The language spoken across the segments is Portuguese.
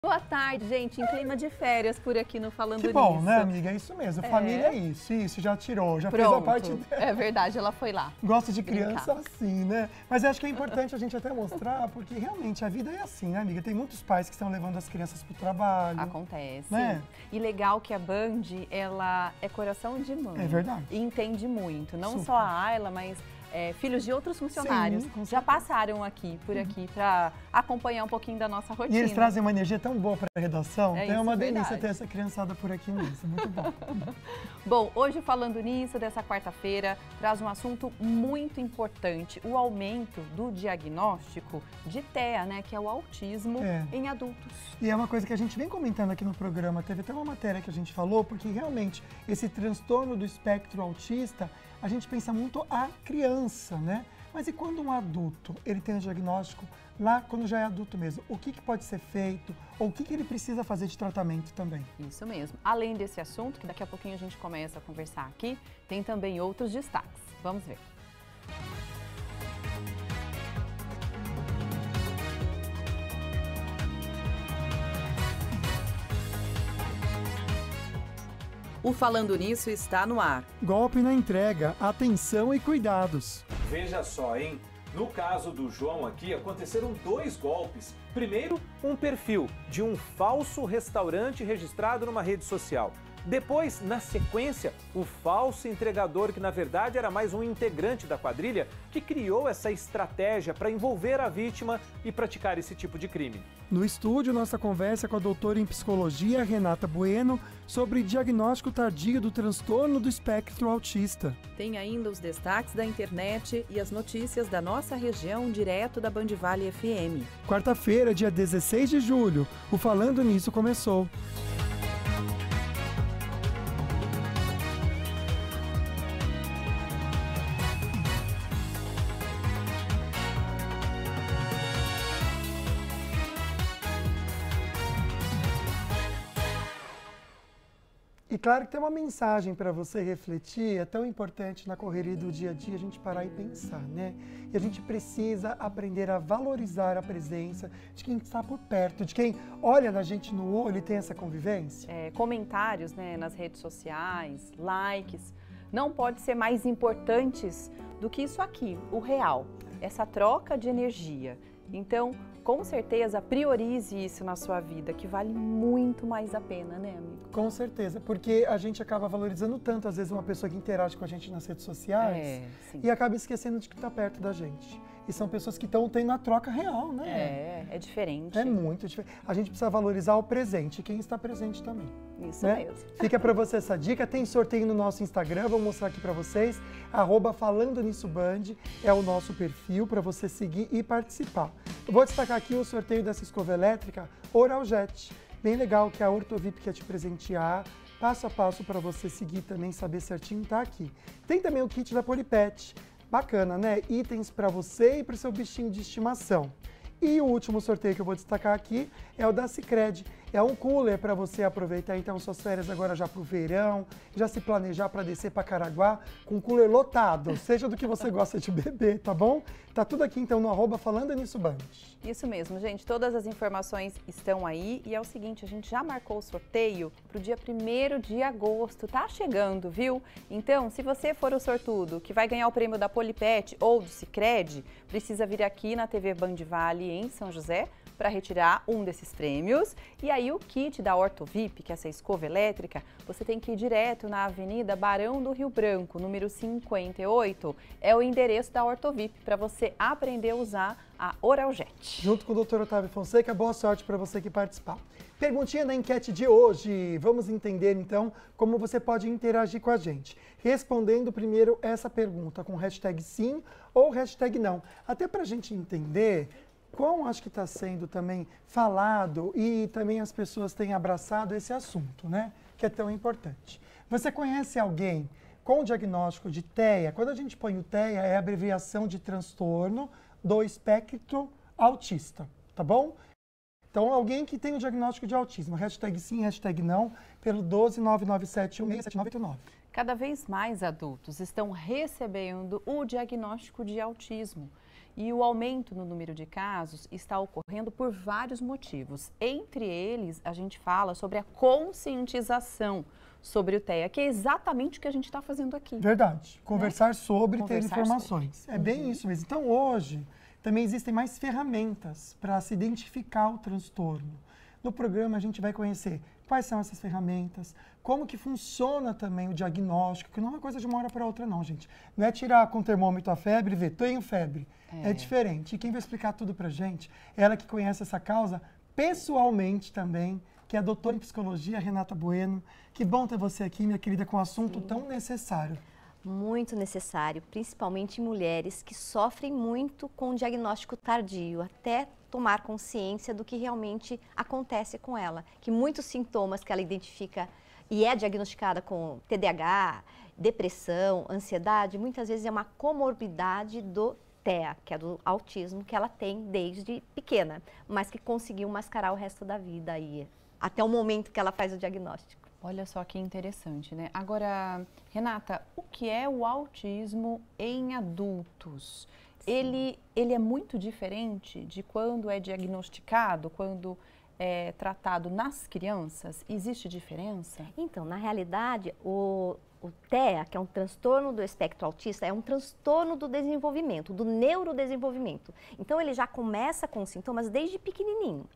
Boa tarde, gente. Em clima de férias por aqui no Falando Que bom, Nisso. né, amiga? É isso mesmo. Família é isso, já tirou, já Pronto. fez a parte dela. É verdade, ela foi lá. Gosta de criança assim, né? Mas acho que é importante a gente até mostrar, porque realmente a vida é assim, né, amiga? Tem muitos pais que estão levando as crianças para o trabalho. Acontece. Né? E legal que a Band, ela é coração de mãe. É verdade. E entende muito. Não Super. só a Ayla, mas filhos de outros funcionários Sim, com já certeza. passaram por aqui, para acompanhar um pouquinho da nossa rotina. E eles trazem uma energia tão boa para a redação. É Então é isso, uma delícia verdade. ter essa criançada por aqui mesmo. Muito bom. Bom, hoje Falando Nisso, dessa quarta-feira, traz um assunto muito importante, o aumento do diagnóstico de TEA, né, que é o autismo em adultos. E é uma coisa que a gente vem comentando aqui no programa, teve até uma matéria que a gente falou, porque realmente esse transtorno do espectro autista, a gente pensa muito a criança, né? Mas e quando um adulto, ele tem um diagnóstico lá quando já é adulto mesmo? O que pode ser feito? Ou o que ele precisa fazer de tratamento também? Isso mesmo. Além desse assunto, que daqui a pouquinho a gente começa a conversar aqui, tem também outros destaques. Vamos ver. O Falando Nisso está no ar. Golpe na entrega, atenção e cuidados. Veja só, hein? No caso do João aqui, aconteceram 2 golpes. Primeiro, um perfil de um falso restaurante registrado numa rede social. Depois, na sequência, o falso entregador, que na verdade era mais um integrante da quadrilha, que criou essa estratégia para envolver a vítima e praticar esse tipo de crime. No estúdio, nossa conversa com a doutora em psicologia, Renata Bueno, sobre diagnóstico tardio do transtorno do espectro autista. Tem ainda os destaques da internet e as notícias da nossa região, direto da Band Vale FM. Quarta-feira, dia 16 de julho, o Falando Nisso começou. E claro que tem uma mensagem para você refletir, é tão importante na correria do dia a dia a gente parar e pensar, né? E a gente precisa aprender a valorizar a presença de quem está por perto, de quem olha na gente no olho e tem essa convivência. Comentários, né, nas redes sociais, likes, não pode ser mais importantes do que isso aqui, o real, essa troca de energia. Então, com certeza, priorize isso na sua vida, que vale muito mais a pena, né, amigo? Com certeza, porque a gente acaba valorizando tanto, às vezes, uma pessoa que interage com a gente nas redes sociais e acaba esquecendo de que está perto da gente. E são pessoas que estão tendo a troca real, né? É diferente. É muito diferente. A gente precisa valorizar o presente, quem está presente também. Isso né? mesmo. Fica para você essa dica. Tem sorteio no nosso Instagram, vou mostrar aqui para vocês. @Falando Nisso Band é o nosso perfil para você seguir e participar. Eu vou destacar aqui o sorteio dessa escova elétrica Oraljet. Bem legal, que a Ortovip quer te presentear. Passo a passo para você seguir também, saber certinho, tá aqui. Tem também o kit da Polipet. Bacana, né? Itens para você e para o seu bichinho de estimação. E o último sorteio que eu vou destacar aqui é o da Sicredi. É um cooler para você aproveitar então suas férias agora já para o verão, já se planejar para descer para Caraguá com um cooler lotado, seja do que você gosta de beber, tá bom? Tá tudo aqui então no @Falando Nisso Band. Isso mesmo, gente. Todas as informações estão aí e é o seguinte, a gente já marcou o sorteio para o dia 1º de agosto. Tá chegando, viu? Então, se você for o sortudo que vai ganhar o prêmio da Polipet ou do Sicredi, precisa vir aqui na TV Band Vale em São José para retirar um desses prêmios. E aí o kit da Ortovip, que é essa escova elétrica, você tem que ir direto na Avenida Barão do Rio Branco, número 58, é o endereço da Ortovip para você aprender a usar a Oraljet. Junto com o Dr. Otávio Fonseca, boa sorte para você que participar. Perguntinha da enquete de hoje. Vamos entender então como você pode interagir com a gente. Respondendo primeiro essa pergunta com hashtag sim ou hashtag não. Até para a gente entender quão acho que está sendo também falado e também as pessoas têm abraçado esse assunto, né? Que é tão importante. Você conhece alguém com diagnóstico de TEA? Quando a gente põe o TEA, é a abreviação de transtorno do espectro autista, tá bom? Então, alguém que tem o diagnóstico de autismo, hashtag sim, hashtag não, pelo 12997167989. Cada vez mais adultos estão recebendo o diagnóstico de autismo. E o aumento no número de casos está ocorrendo por vários motivos. Entre eles, a gente fala sobre a conscientização sobre o TEA, que é exatamente o que a gente está fazendo aqui. Verdade. Conversar sobre, ter Conversar informações. sobre. É bem isso mesmo. Então, hoje, também existem mais ferramentas para se identificar o transtorno. No programa, a gente vai conhecer quais são essas ferramentas, como que funciona também o diagnóstico, que não é uma coisa de uma hora para outra, não, gente. Não é tirar com o termômetro a febre e ver, tenho febre. É diferente. E quem vai explicar tudo pra gente, ela que conhece essa causa pessoalmente também, que é a doutora em psicologia, Renata Bueno. Que bom ter você aqui, minha querida, com um assunto tão necessário. Muito necessário, principalmente em mulheres que sofrem muito com o diagnóstico tardio, até tomar consciência do que realmente acontece com ela. Que muitos sintomas que ela identifica e é diagnosticada com TDAH, depressão, ansiedade, muitas vezes é uma comorbidade do TEA, que é do autismo, que ela tem desde pequena, mas que conseguiu mascarar o resto da vida aí, até o momento que ela faz o diagnóstico. Olha só que interessante, né? Agora, Renata, o que é o autismo em adultos? Ele é muito diferente de quando é diagnosticado, quando é tratado nas crianças? Existe diferença? Então, na realidade, o TEA, que é um transtorno do espectro autista, é um transtorno do desenvolvimento, do neurodesenvolvimento. Então, ele já começa com sintomas desde pequenininho.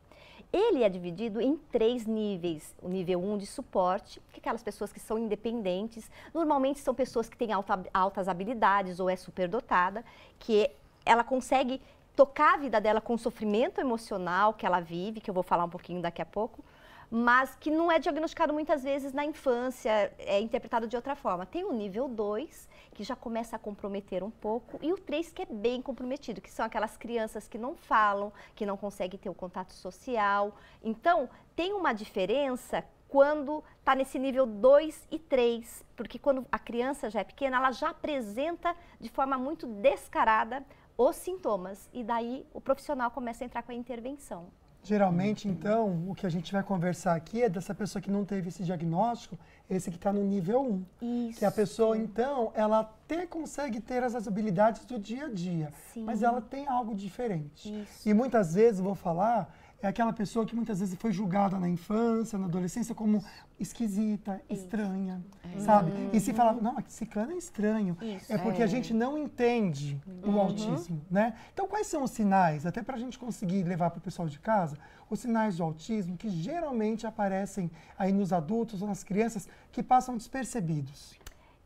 Ele é dividido em 3 níveis. O nível 1 de suporte, que é aquelas pessoas que são independentes, normalmente são pessoas que têm altas habilidades ou é superdotada, que ela consegue tocar a vida dela com o sofrimento emocional que ela vive, que eu vou falar um pouquinho daqui a pouco, mas que não é diagnosticado muitas vezes na infância, é interpretado de outra forma. Tem o nível 2, que já começa a comprometer um pouco, e o 3, que é bem comprometido, que são aquelas crianças que não falam, que não conseguem ter o contato social. Então, tem uma diferença quando está nesse nível 2 e 3, porque quando a criança já é pequena, ela já apresenta de forma muito descarada os sintomas, e daí o profissional começa a entrar com a intervenção. Geralmente, então, o que a gente vai conversar aqui é dessa pessoa que não teve esse diagnóstico, esse que está no nível 1. Isso. Que a pessoa, então, ela até consegue ter as habilidades do dia a dia, mas ela tem algo diferente. Isso. E muitas vezes, vou falar, é aquela pessoa que muitas vezes foi julgada na infância, na adolescência, como esquisita, estranha, sabe? E se fala, não, esse cano é estranho, é porque a gente não entende o autismo, né? Então, quais são os sinais, até para a gente conseguir levar para o pessoal de casa, os sinais do autismo que geralmente aparecem aí nos adultos ou nas crianças que passam despercebidos?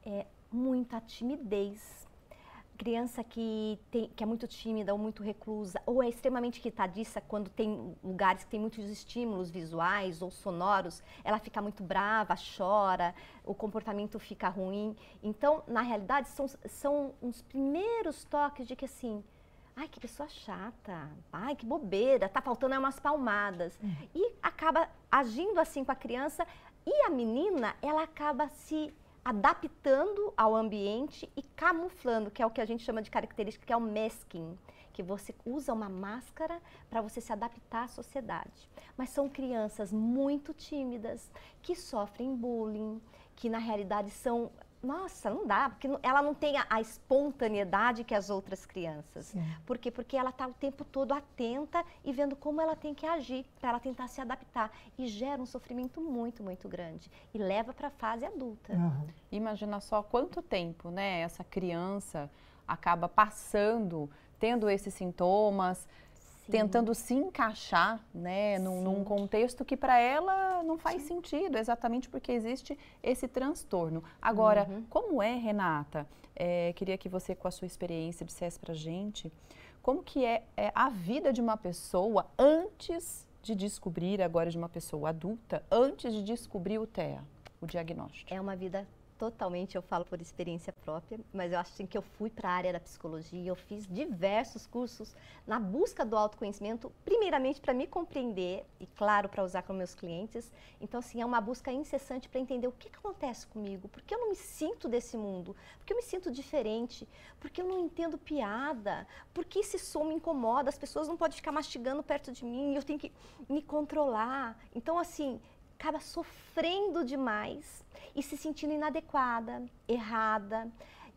É muita timidez. Criança que é muito tímida ou muito reclusa, ou é extremamente irritadiça quando tem lugares que tem muitos estímulos visuais ou sonoros, ela fica muito brava, chora, o comportamento fica ruim. Então, na realidade, são uns primeiros toques de que assim, ai, que pessoa chata, ai, que bobeira, tá faltando umas palmadas. E acaba agindo assim com a criança, e a menina, ela acaba se adaptando ao ambiente e camuflando, que é o que a gente chama de característica, que é o masking, que você usa uma máscara para você se adaptar à sociedade. Mas são crianças muito tímidas, que sofrem bullying, que na realidade são... Nossa, não dá, porque ela não tem a espontaneidade que as outras crianças. Sim. Por quê? Porque ela está o tempo todo atenta e vendo como ela tem que agir para ela tentar se adaptar. E gera um sofrimento muito, muito grande. E leva para a fase adulta. Imagina só quanto tempo, né, essa criança acaba passando, tendo esses sintomas, tentando se encaixar, né, num contexto que para ela não faz sentido, exatamente porque existe esse transtorno. Agora, como é, Renata? Queria que você, com a sua experiência, dissesse pra gente como que é a vida de uma pessoa antes de descobrir, agora de uma pessoa adulta, antes de descobrir o TEA, o diagnóstico. É uma vida totalmente, eu falo por experiência própria, mas eu acho assim, que eu fui para a área da psicologia, eu fiz diversos cursos na busca do autoconhecimento, primeiramente para me compreender e, claro, para usar com meus clientes. Então, assim, é uma busca incessante para entender o que acontece comigo, por que eu não me sinto desse mundo, por que eu me sinto diferente, por que eu não entendo piada, por que esse som me incomoda, as pessoas não podem ficar mastigando perto de mim, eu tenho que me controlar. Então, assim, acaba sofrendo demais e se sentindo inadequada, errada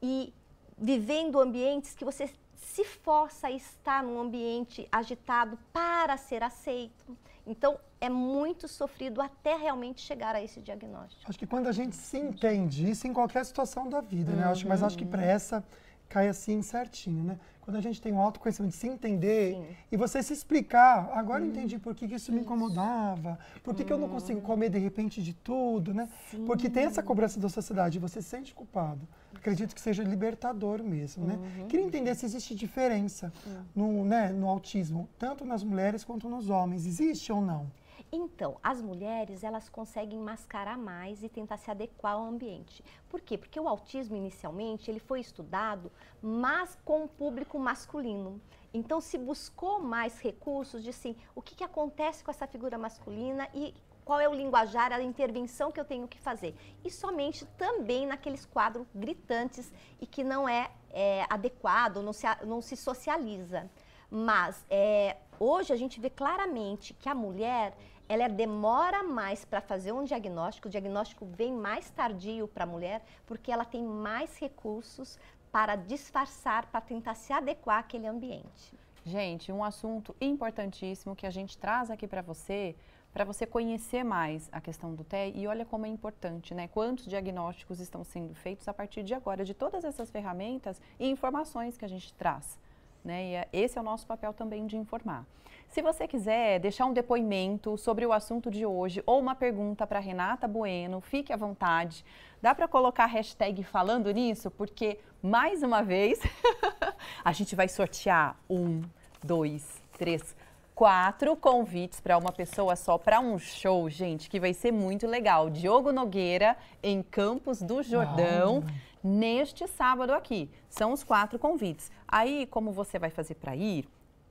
e vivendo ambientes que você se força a estar num ambiente agitado para ser aceito. Então, é muito sofrido até realmente chegar a esse diagnóstico. Acho que quando a gente se entende, isso em qualquer situação da vida, né? Mas acho que para essa cai assim certinho, né? Quando a gente tem um autoconhecimento, se entender e você se explicar, agora eu entendi por que isso me incomodava, por que eu não consigo comer de repente de tudo, né? Porque tem essa cobrança da sociedade, você se sente culpado. Acredito que seja libertador mesmo, né? Queria entender se existe diferença no autismo, tanto nas mulheres quanto nos homens. Existe ou não? Então, as mulheres, elas conseguem mascarar mais e tentar se adequar ao ambiente. Por quê? Porque o autismo, inicialmente, ele foi estudado, mas com o público masculino. Então, se buscou mais recursos de, assim, o que acontece com essa figura masculina e qual é o linguajar, a intervenção que eu tenho que fazer. E somente também naqueles quadros gritantes e que não é adequado, não se socializa. Mas hoje a gente vê claramente que a mulher, ela demora mais para fazer um diagnóstico, o diagnóstico vem mais tardio para a mulher, porque ela tem mais recursos para disfarçar, para tentar se adequar àquele ambiente. Gente, um assunto importantíssimo que a gente traz aqui para você conhecer mais a questão do TEA, e olha como é importante, né? Quantos diagnósticos estão sendo feitos a partir de agora, de todas essas ferramentas e informações que a gente traz. Né? E esse é o nosso papel também de informar. Se você quiser deixar um depoimento sobre o assunto de hoje ou uma pergunta para Renata Bueno, fique à vontade. Dá para colocar a hashtag falando nisso, porque, mais uma vez, a gente vai sortear 1, 2, 3, 4 convites para uma pessoa só, para um show, gente, que vai ser muito legal. Diogo Nogueira, em Campos do Jordão. Neste sábado aqui. São os 4 convites. Aí, como você vai fazer para ir,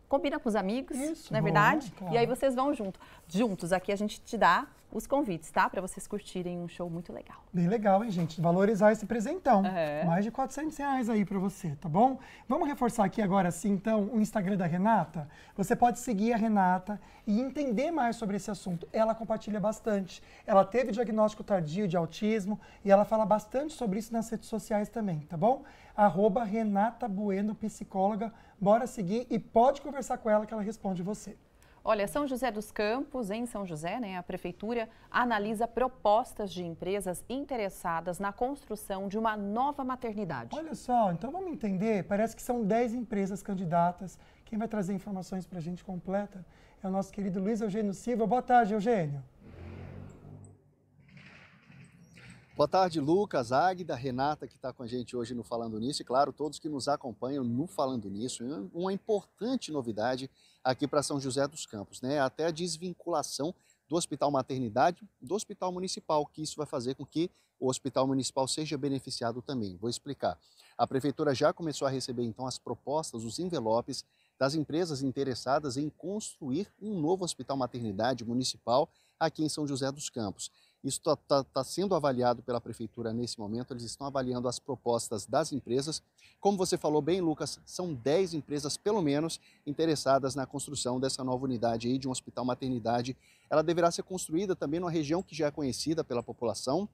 combina com os amigos, não é verdade? Claro. E aí vocês vão juntos. Aqui a gente te dá os convites, tá? Para vocês curtirem um show muito legal. Bem legal, hein, gente? Valorizar esse presentão. Mais de R$400 aí para você, tá bom? Vamos reforçar aqui agora, sim, então, o Instagram da Renata. Você pode seguir a Renata e entender mais sobre esse assunto. Ela compartilha bastante. Ela teve diagnóstico tardio de autismo e ela fala bastante sobre isso nas redes sociais também, tá bom? @Renata Bueno, psicóloga. Bora seguir e pode conversar com ela que ela responde você. Olha, São José dos Campos, em São José, né, a Prefeitura analisa propostas de empresas interessadas na construção de uma nova maternidade. Olha só, então vamos entender, parece que são 10 empresas candidatas. Quem vai trazer informações para a gente completa é o nosso querido Luiz Eugênio Silva. Boa tarde, Eugênio. Boa tarde, Lucas, Águida, Renata, que está com a gente hoje no Falando Nisso, e claro, todos que nos acompanham no Falando Nisso. Uma importante novidade aqui para São José dos Campos, né? Até a desvinculação do Hospital Maternidade do Hospital Municipal, que isso vai fazer com que o Hospital Municipal seja beneficiado também. Vou explicar. A Prefeitura já começou a receber, então, as propostas, os envelopes das empresas interessadas em construir um novo Hospital Maternidade Municipal aqui em São José dos Campos. Isso está sendo avaliado pela Prefeitura nesse momento, eles estão avaliando as propostas das empresas. Como você falou bem, Lucas, são 10 empresas, pelo menos, interessadas na construção dessa nova unidade aí de um hospital maternidade. Ela deverá ser construída também numa região que já é conhecida pela população,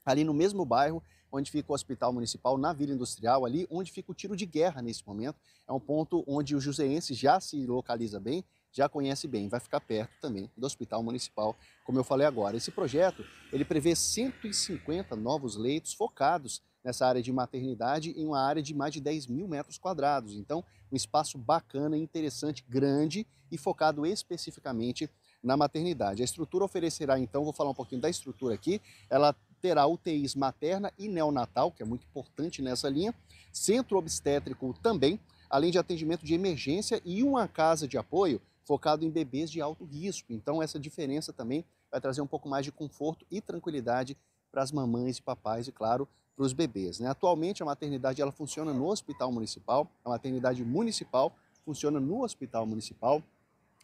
ali no mesmo bairro onde fica o Hospital Municipal, na Vila Industrial, ali onde fica o tiro de guerra nesse momento. É um ponto onde o joseense já se localiza bem, já conhece bem, vai ficar perto também do Hospital Municipal, como eu falei agora. Esse projeto, ele prevê 150 novos leitos focados nessa área de maternidade em uma área de mais de 10 mil metros quadrados. Então, um espaço bacana, interessante, grande e focado especificamente na maternidade. A estrutura oferecerá, então, vou falar um pouquinho da estrutura aqui, ela terá UTIs materna e neonatal, que é muito importante nessa linha, centro obstétrico também, além de atendimento de emergência e uma casa de apoio focado em bebês de alto risco. Então, essa diferença também vai trazer um pouco mais de conforto e tranquilidade para as mamães e papais e, claro, para os bebês, né? Atualmente, a maternidade ela funciona no Hospital Municipal, a maternidade municipal funciona no Hospital Municipal,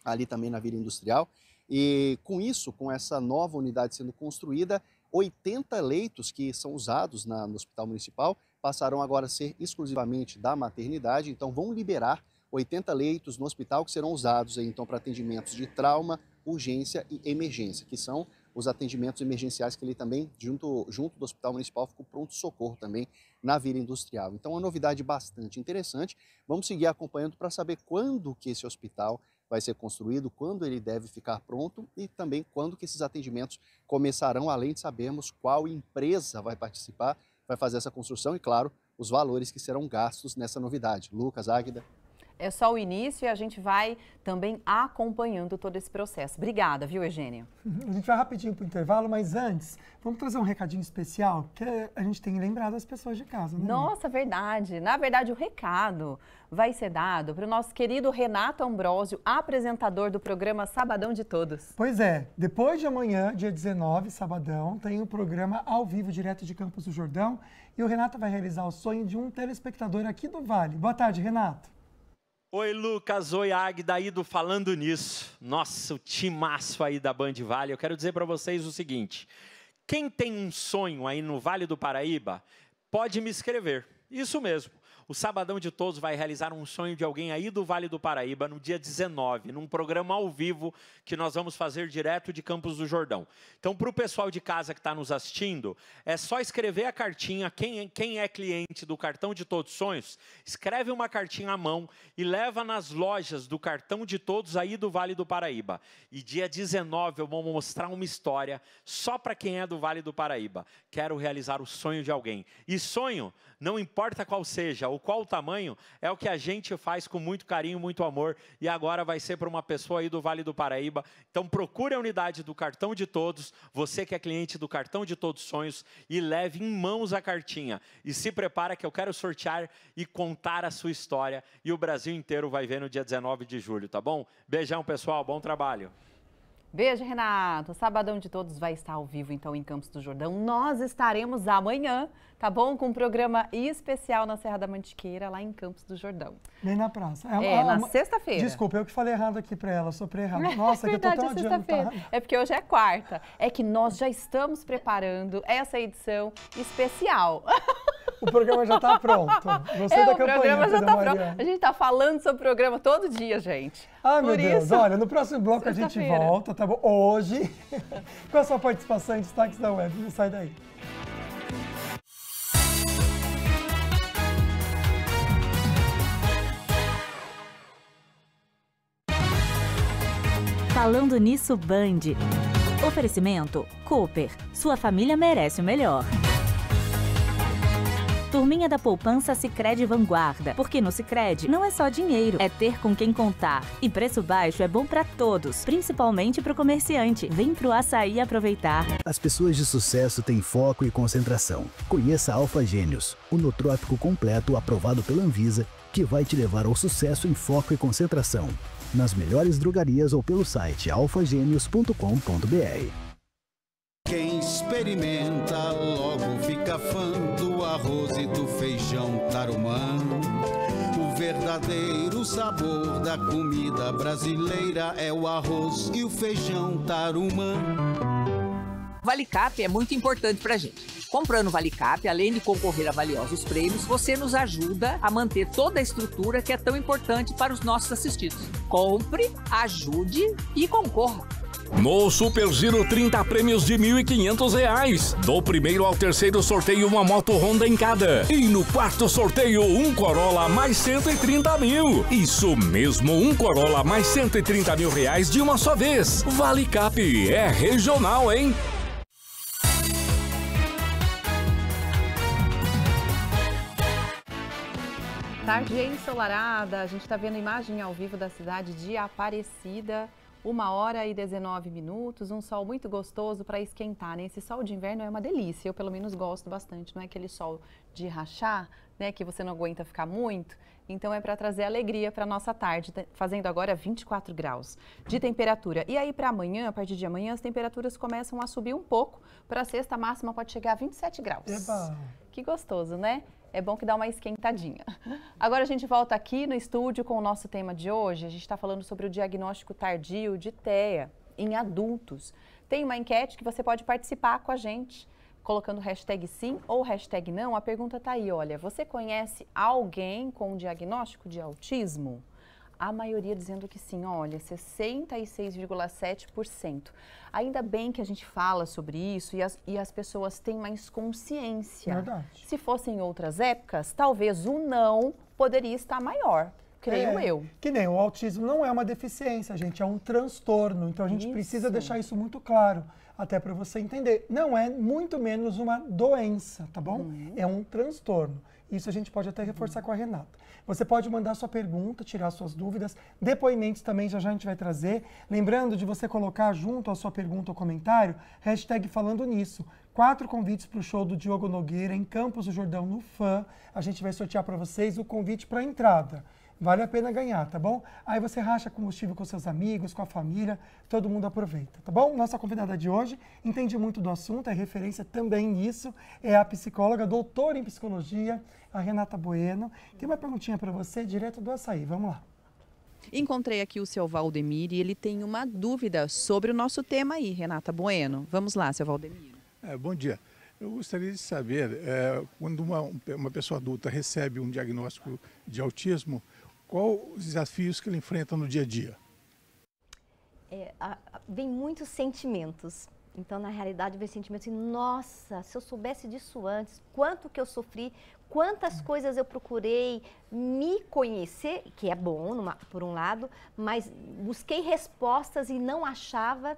ali também na Vila Industrial. E com isso, com essa nova unidade sendo construída, 80 leitos que são usados no Hospital Municipal passarão agora a ser exclusivamente da maternidade, então vão liberar 80 leitos no hospital que serão usados aí, então, para atendimentos de trauma, urgência e emergência, que são os atendimentos emergenciais que ele também, junto do Hospital Municipal, ficou pronto-socorro também na Vila Industrial. Então, é uma novidade bastante interessante. Vamos seguir acompanhando para saber quando que esse hospital vai ser construído, quando ele deve ficar pronto e também quando que esses atendimentos começarão, além de sabermos qual empresa vai participar, vai fazer essa construção e, claro, os valores que serão gastos nessa novidade. Lucas, Águida. É só o início e a gente vai também acompanhando todo esse processo. Obrigada, viu, Eugênia? A gente vai rapidinho para o intervalo, mas antes, vamos trazer um recadinho especial que a gente tem lembrado as pessoas de casa, né? Nossa, verdade. Na verdade, o recado vai ser dado para o nosso querido Renato Ambrosio, apresentador do programa Sabadão de Todos. Pois é, depois de amanhã, dia 19, sabadão, tem um programa ao vivo, direto de Campos do Jordão, e o Renato vai realizar o sonho de um telespectador aqui do Vale. Boa tarde, Renato. Oi, Lucas, oi, Águida, aí do Falando Nisso. Nossa, o timaço aí da Band Vale. Eu quero dizer para vocês o seguinte, quem tem um sonho aí no Vale do Paraíba, pode me escrever. Isso mesmo. O Sabadão de Todos vai realizar um sonho de alguém aí do Vale do Paraíba no dia 19, num programa ao vivo que nós vamos fazer direto de Campos do Jordão. Então, para o pessoal de casa que está nos assistindo, é só escrever a cartinha, quem é cliente do Cartão de Todos Sonhos, escreve uma cartinha à mão e leva nas lojas do Cartão de Todos aí do Vale do Paraíba. E dia 19 eu vou mostrar uma história só para quem é do Vale do Paraíba. Quero realizar o sonho de alguém. E sonho, não importa qual seja, ou qual o tamanho, é o que a gente faz com muito carinho, muito amor, e agora vai ser para uma pessoa aí do Vale do Paraíba. Então procure a unidade do Cartão de Todos, você que é cliente do Cartão de Todos Sonhos, e leve em mãos a cartinha. E se prepara que eu quero sortear e contar a sua história, e o Brasil inteiro vai ver no dia 19 de julho, tá bom? Beijão, pessoal, bom trabalho. Beijo, Renato. Sabadão de Todos vai estar ao vivo, então, em Campos do Jordão. Nós estaremos amanhã, tá bom? Com um programa especial na Serra da Mantiqueira, lá em Campos do Jordão. Bem na praça. Na sexta-feira. Desculpa, eu que falei errado aqui pra ela, soprei errado. Nossa, que eu tô tão adiantada. É porque hoje é quarta. É que nós já estamos preparando essa edição especial. O programa já tá pronto. Gostei da campanha. O programa já tá pronto. A gente tá falando sobre o programa todo dia, gente. Ai, meu Deus. Olha, no próximo bloco a gente volta, tá bom? Hoje, com a sua participação em Destaques da Web. Não sai daí. Falando Nisso, Band. Oferecimento Cooper. Sua família merece o melhor. Turminha da Poupança Sicredi Vanguarda. Porque no Sicredi não é só dinheiro, é ter com quem contar. E preço baixo é bom para todos, principalmente para o comerciante. Vem pro Açaí aproveitar. As pessoas de sucesso têm foco e concentração. Conheça a Alfa Gênios, o nootrópico completo aprovado pela Anvisa, que vai te levar ao sucesso em foco e concentração. Nas melhores drogarias ou pelo site alfagenios.com.br. Quem experimenta logo fica fã do arroz e do feijão tarumã. O verdadeiro sabor da comida brasileira é o arroz e o feijão tarumã. O ValeCap é muito importante pra gente. Comprando o ValeCap, além de concorrer a valiosos prêmios, você nos ajuda a manter toda a estrutura que é tão importante para os nossos assistidos. Compre, ajude e concorra. No Super Giro, 30 prêmios de R$ 1.500. Do primeiro ao terceiro sorteio, uma moto Honda em cada. E no quarto sorteio, um Corolla mais 130 mil. Isso mesmo, um Corolla mais 130 mil reais de uma só vez. ValeCap é regional, hein? Tarde ensolarada, a gente está vendo imagem ao vivo da cidade de Aparecida. 1h19, um sol muito gostoso para esquentar, né? Esse sol de inverno é uma delícia, eu pelo menos gosto bastante, não é aquele sol de rachar, né? Que você não aguenta ficar muito, então é para trazer alegria para nossa tarde, fazendo agora 24 graus de temperatura. E aí para amanhã, a partir de amanhã, as temperaturas começam a subir um pouco, para a sexta máxima pode chegar a 27 graus. Eba. Que gostoso, né? É bom que dá uma esquentadinha. Agora a gente volta aqui no estúdio com o nosso tema de hoje. A gente está falando sobre o diagnóstico tardio de TEA em adultos. Tem uma enquete que você pode participar com a gente, colocando hashtag sim ou hashtag não. A pergunta está aí, olha, você conhece alguém com diagnóstico de autismo? A maioria dizendo que sim, olha, 66,7%. Ainda bem que a gente fala sobre isso e as pessoas têm mais consciência. Verdade. Se fossem outras épocas, talvez o não poderia estar maior, creio eu. Que nem o autismo não é uma deficiência, gente, é um transtorno. Então a gente precisa deixar isso muito claro, até para você entender. Não é muito menos uma doença, tá bom? É um transtorno. Isso a gente pode até reforçar com a Renata. Você pode mandar sua pergunta, tirar suas dúvidas, depoimentos também já a gente vai trazer. Lembrando de você colocar junto à sua pergunta ou comentário, hashtag falando nisso. 4 convites para o show do Diogo Nogueira em Campos do Jordão, no FAM. A gente vai sortear para vocês o convite para a entrada. Vale a pena ganhar, tá bom? Aí você racha combustível com seus amigos, com a família, todo mundo aproveita, tá bom? Nossa convidada de hoje entende muito do assunto, é referência também nisso, é a psicóloga, doutora em psicologia, a Renata Bueno. Tem uma perguntinha para você, direto do Açaí, vamos lá. Encontrei aqui o seu Valdemir e ele tem uma dúvida sobre o nosso tema aí, Renata Bueno. Vamos lá, seu Valdemir. Bom dia. Eu gostaria de saber, quando uma pessoa adulta recebe um diagnóstico de autismo, quais os desafios que ele enfrenta no dia a dia? Vem muitos sentimentos. Então, na realidade, vem sentimentos assim, nossa, se eu soubesse disso antes, quanto que eu sofri, quantas coisas eu procurei me conhecer, que é bom, por um lado, mas busquei respostas e não achava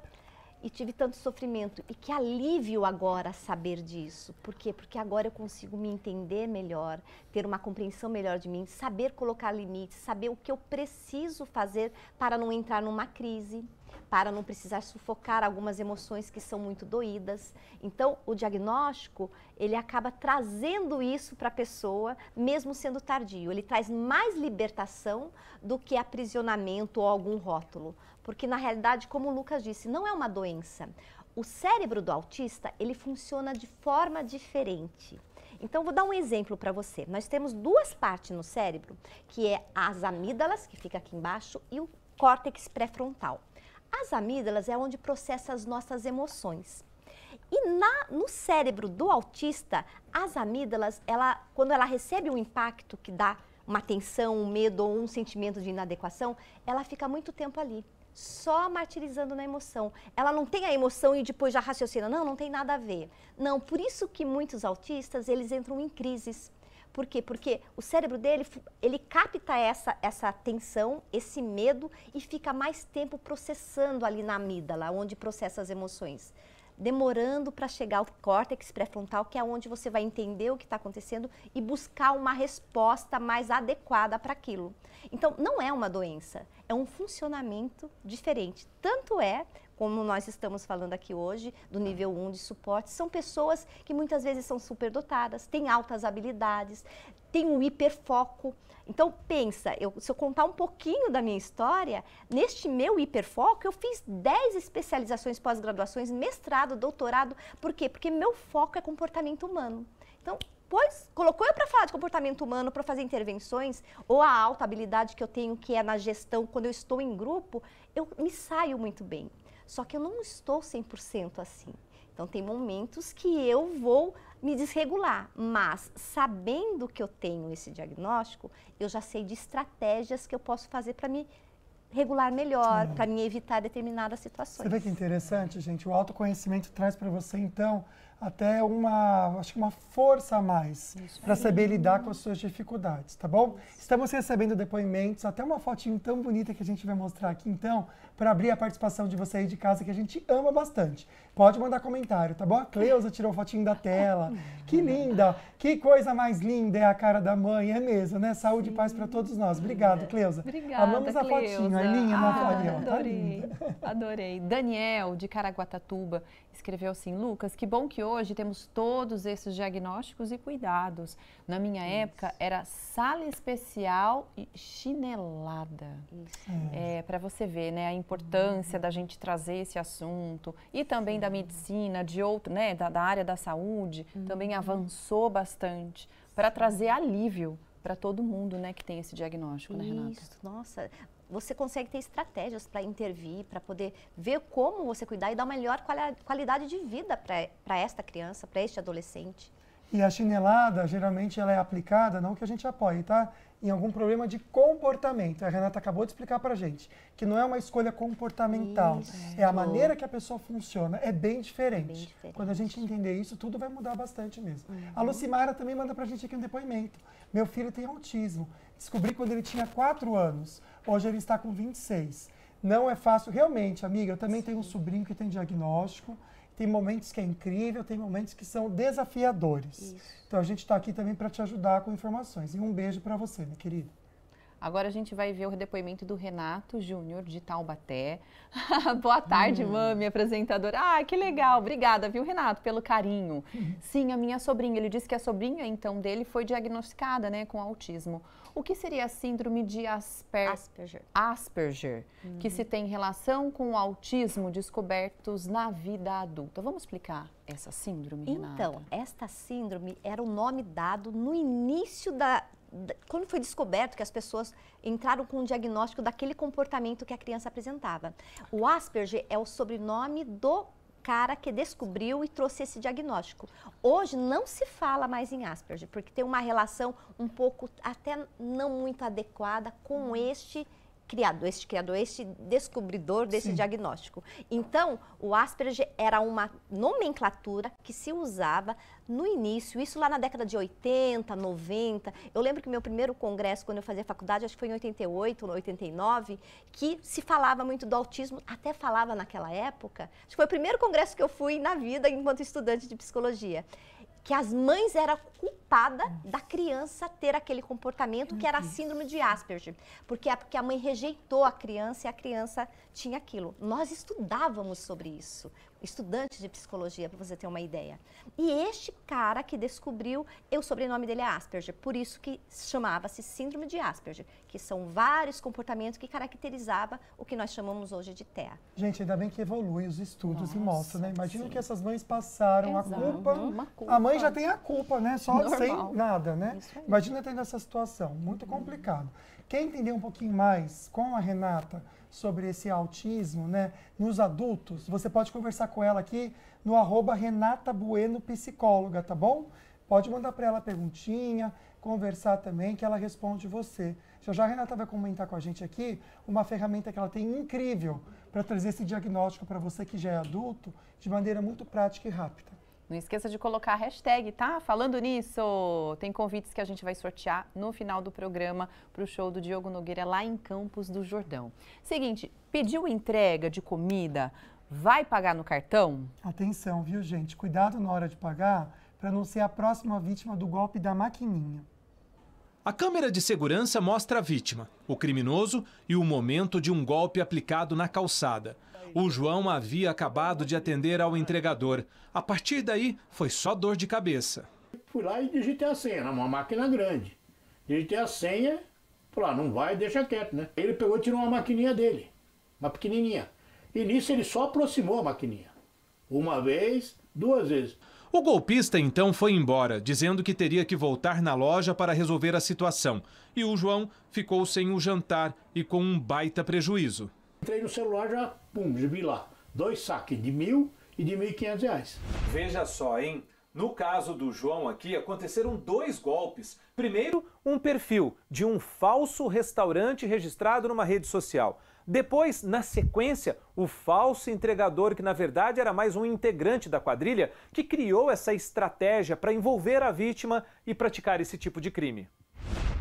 e tive tanto sofrimento. E que alívio agora saber disso. Por quê? Porque agora eu consigo me entender melhor, ter uma compreensão melhor de mim, saber colocar limites, saber o que eu preciso fazer para não entrar numa crise, para não precisar sufocar algumas emoções que são muito doídas. Então, o diagnóstico, ele acaba trazendo isso para a pessoa, mesmo sendo tardio. Ele traz mais libertação do que aprisionamento ou algum rótulo. Porque, na realidade, como o Lucas disse, não é uma doença. O cérebro do autista, ele funciona de forma diferente. Então, vou dar um exemplo para você. Nós temos 2 partes no cérebro, que é as amígdalas, que fica aqui embaixo, e o córtex pré-frontal. As amígdalas é onde processa as nossas emoções. E no cérebro do autista, as amígdalas, quando ela recebe um impacto que dá uma tensão, um medo ou um sentimento de inadequação, ela fica muito tempo ali, só martirizando na emoção. Ela não tem a emoção e depois já raciocina, não tem nada a ver. Não, por isso que muitos autistas, eles entram em crises. Por quê? Porque o cérebro dele, ele capta essa tensão, esse medo e fica mais tempo processando ali na amígdala, onde processa as emoções. Demorando para chegar ao córtex pré-frontal, que é onde você vai entender o que está acontecendo e buscar uma resposta mais adequada para aquilo. Então, não é uma doença, é um funcionamento diferente. Tanto é, como nós estamos falando aqui hoje, do nível 1 de suporte, são pessoas que muitas vezes são superdotadas, têm altas habilidades, têm um hiperfoco. Então, pensa, se eu contar um pouquinho da minha história, neste meu hiperfoco, eu fiz 10 especializações, pós-graduações, mestrado, doutorado. Por quê? Porque meu foco é comportamento humano. Então, pois colocou eu para falar de comportamento humano, para fazer intervenções, ou a alta habilidade que eu tenho, que é na gestão, quando eu estou em grupo, eu me saio muito bem. Só que eu não estou 100% assim. Então, tem momentos que eu vou me desregular, mas sabendo que eu tenho esse diagnóstico, eu já sei de estratégias que eu posso fazer para me regular melhor, para me evitar determinadas situações. Você vê que interessante, gente? O autoconhecimento traz para você, então, até acho que uma força a mais para saber lidar com as suas dificuldades, tá bom? Estamos recebendo depoimentos, até uma fotinho tão bonita que a gente vai mostrar aqui, então, para abrir a participação de você aí de casa, que a gente ama bastante. Pode mandar comentário, tá bom? A Cleusa tirou fotinho da tela. Que linda! Que coisa mais linda é a cara da mãe, é mesmo, né? Saúde e paz para todos nós. Obrigado, Cleusa. Obrigada, amamos a fotinho, a linha na foto. Adorei, adorei. Daniel, de Caraguatatuba, escreveu assim: Lucas, que bom que hoje temos todos esses diagnósticos e cuidados. Na minha época, era sala especial e chinelada. Para você ver, né, a importância da gente trazer esse assunto e também da medicina, né, da área da saúde, também avançou bastante para trazer alívio para todo mundo, né, que tem esse diagnóstico, né, Renata? Isso, nossa. Você consegue ter estratégias para intervir, para poder ver como você cuidar e dar uma melhor qualidade de vida para esta criança, para este adolescente. E a chinelada, geralmente, ela é aplicada, não que a gente apoie, tá? em algum problema de comportamento. A Renata acabou de explicar pra gente que não é uma escolha comportamental, é a maneira que a pessoa funciona, é bem diferente. Quando a gente entender isso, tudo vai mudar bastante mesmo. A Lucimara também manda pra gente aqui um depoimento. Meu filho tem autismo, descobri quando ele tinha 4 anos, hoje ele está com 26. Não é fácil, realmente, amiga, eu também tenho um sobrinho que tem diagnóstico, tem momentos que é incrível, tem momentos que são desafiadores. Isso. Então a gente está aqui também para te ajudar com informações. E um beijo para você, minha querida. Agora a gente vai ver o depoimento do Renato Júnior, de Taubaté. Boa tarde, mami, apresentadora. Ah, que legal. Obrigada, viu, Renato, pelo carinho. Sim, a minha sobrinha. Ele disse que a sobrinha, então, dele foi diagnosticada, né, com autismo. O que seria a síndrome de Asperger, que se tem relação com o autismo descobertos na vida adulta? Vamos explicar essa síndrome, Renata? Então, esta síndrome era o nome dado no início quando foi descoberto que as pessoas entraram com um diagnóstico daquele comportamento que a criança apresentava. O Asperger é o sobrenome do cara que descobriu e trouxe esse diagnóstico. Hoje não se fala mais em Asperger, porque tem uma relação um pouco até não muito adequada com este descobridor desse diagnóstico. Então, o Asperger era uma nomenclatura que se usava no início, isso lá na década de 80, 90. Eu lembro que meu primeiro congresso, quando eu fazia faculdade, acho que foi em 88 ou 89, que se falava muito do autismo, até falava naquela época. Acho que foi o primeiro congresso que eu fui na vida enquanto estudante de psicologia. Que as mães eram culpadas da criança ter aquele comportamento que era a síndrome de Asperger. Porque a mãe rejeitou a criança e a criança tinha aquilo. Nós estudávamos sobre isso, estudantes de psicologia, para você ter uma ideia. E este cara que descobriu, o sobrenome dele é Asperger, por isso que chamava-se síndrome de Asperger, que são vários comportamentos que caracterizavam o que nós chamamos hoje de TEA. Gente, ainda bem que evolui os estudos e mostra, né? Imagina que essas mães passaram a culpa. A mãe já tem a culpa, né? Só sem nada, né? Imagina tendo essa situação, muito complicado. Quer entender um pouquinho mais com a Renata sobre esse autismo, né, nos adultos? Você pode conversar com ela aqui no @Renata Bueno Psicóloga, tá bom? Pode mandar para ela perguntinha, conversar também, que ela responde você. Já a Renata vai comentar com a gente aqui uma ferramenta que ela tem incrível para trazer esse diagnóstico para você que já é adulto de maneira muito prática e rápida. Não esqueça de colocar a hashtag, tá? Falando nisso, tem convites que a gente vai sortear no final do programa para o show do Diogo Nogueira lá em Campos do Jordão. Seguinte, pediu entrega de comida, vai pagar no cartão? Atenção, viu, gente? Cuidado na hora de pagar para não ser a próxima vítima do golpe da maquininha. A câmera de segurança mostra a vítima, o criminoso e o momento de um golpe aplicado na calçada. O João havia acabado de atender ao entregador. A partir daí, foi só dor de cabeça. Fui lá e digitei a senha, numa máquina grande. Digitei a senha, falei, não vai, deixa quieto, né? Ele pegou e tirou uma maquininha dele, uma pequenininha. E nisso ele só aproximou a maquininha. Uma vez, 2 vezes. O golpista então foi embora, dizendo que teria que voltar na loja para resolver a situação. E o João ficou sem o jantar e com um baita prejuízo. Entrei no celular, já vi lá 2 saques de R$1.000 e de R$1.500. Veja só, hein? No caso do João aqui, aconteceram 2 golpes. Primeiro, um perfil de um falso restaurante registrado numa rede social. Depois, na sequência, o falso entregador, que na verdade era mais um integrante da quadrilha, que criou essa estratégia para envolver a vítima e praticar esse tipo de crime.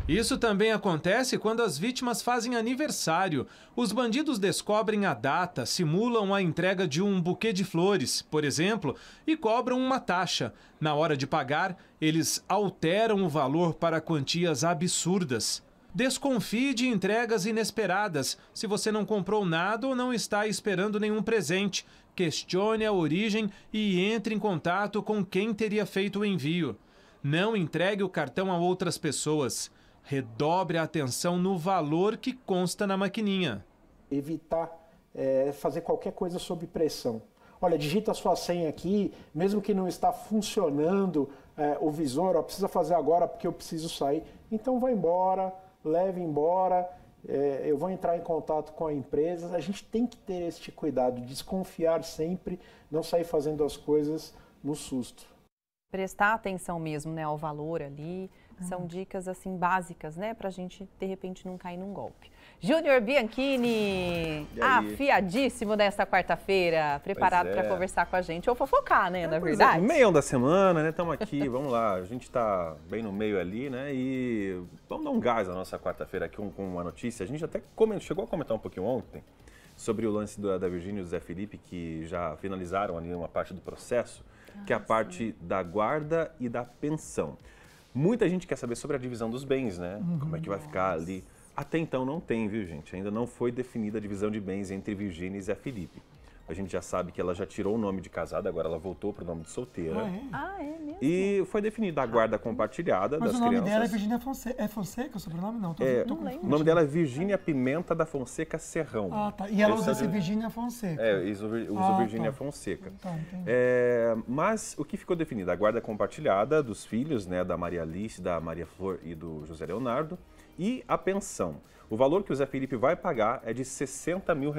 Isso também acontece quando as vítimas fazem aniversário. Os bandidos descobrem a data, simulam a entrega de um buquê de flores, por exemplo, e cobram uma taxa. Na hora de pagar, eles alteram o valor para quantias absurdas. Desconfie de entregas inesperadas. Se você não comprou nada ou não está esperando nenhum presente, questione a origem e entre em contato com quem teria feito o envio. Não entregue o cartão a outras pessoas. Redobre a atenção no valor que consta na maquininha. Evitar fazer qualquer coisa sob pressão. Olha, digita a sua senha aqui, mesmo que não está funcionando o visor, precisa fazer agora porque eu preciso sair. Então vai embora, leve embora, eu vou entrar em contato com a empresa. A gente tem que ter este cuidado, desconfiar sempre, não sair fazendo as coisas no susto. Prestar atenção mesmo, né, ao valor ali. São dicas, assim, básicas, né? Pra gente, de repente, não cair num golpe. Júnior Bianchini, afiadíssimo nesta quarta-feira, preparado para conversar com a gente, ou fofocar, né, na verdade? Meião da semana, né, estamos aqui, vamos lá, a gente está bem no meio ali, né, e vamos dar um gás na nossa quarta-feira aqui com uma notícia. A gente até chegou a comentar um pouquinho ontem sobre o lance da Virgínia e do Zé Felipe, que já finalizaram ali uma parte do processo, que é a parte da guarda e da pensão. Muita gente quer saber sobre a divisão dos bens, né, como é que vai ficar ali. Até então não tem, viu, gente? Ainda não foi definida a divisão de bens entre Virgínia e Zé Felipe. A gente já sabe que ela já tirou o nome de casada, agora ela voltou para o nome de solteira. É mesmo? E foi definida a guarda compartilhada das crianças. Mas o nome dela é Virgínia Fonseca. É Fonseca o sobrenome? Não, não lembro. O nome dela é Virgínia Pimenta da Fonseca Serrão. Ah, tá. E ela usa esse Virgínia Fonseca. Usa Virgínia Fonseca. Tá, entendi. Mas o que ficou definido? A guarda compartilhada dos filhos, né, da Maria Alice, da Maria Flor e do José Leonardo. E a pensão. O valor que o Zé Felipe vai pagar é de R$60 mil.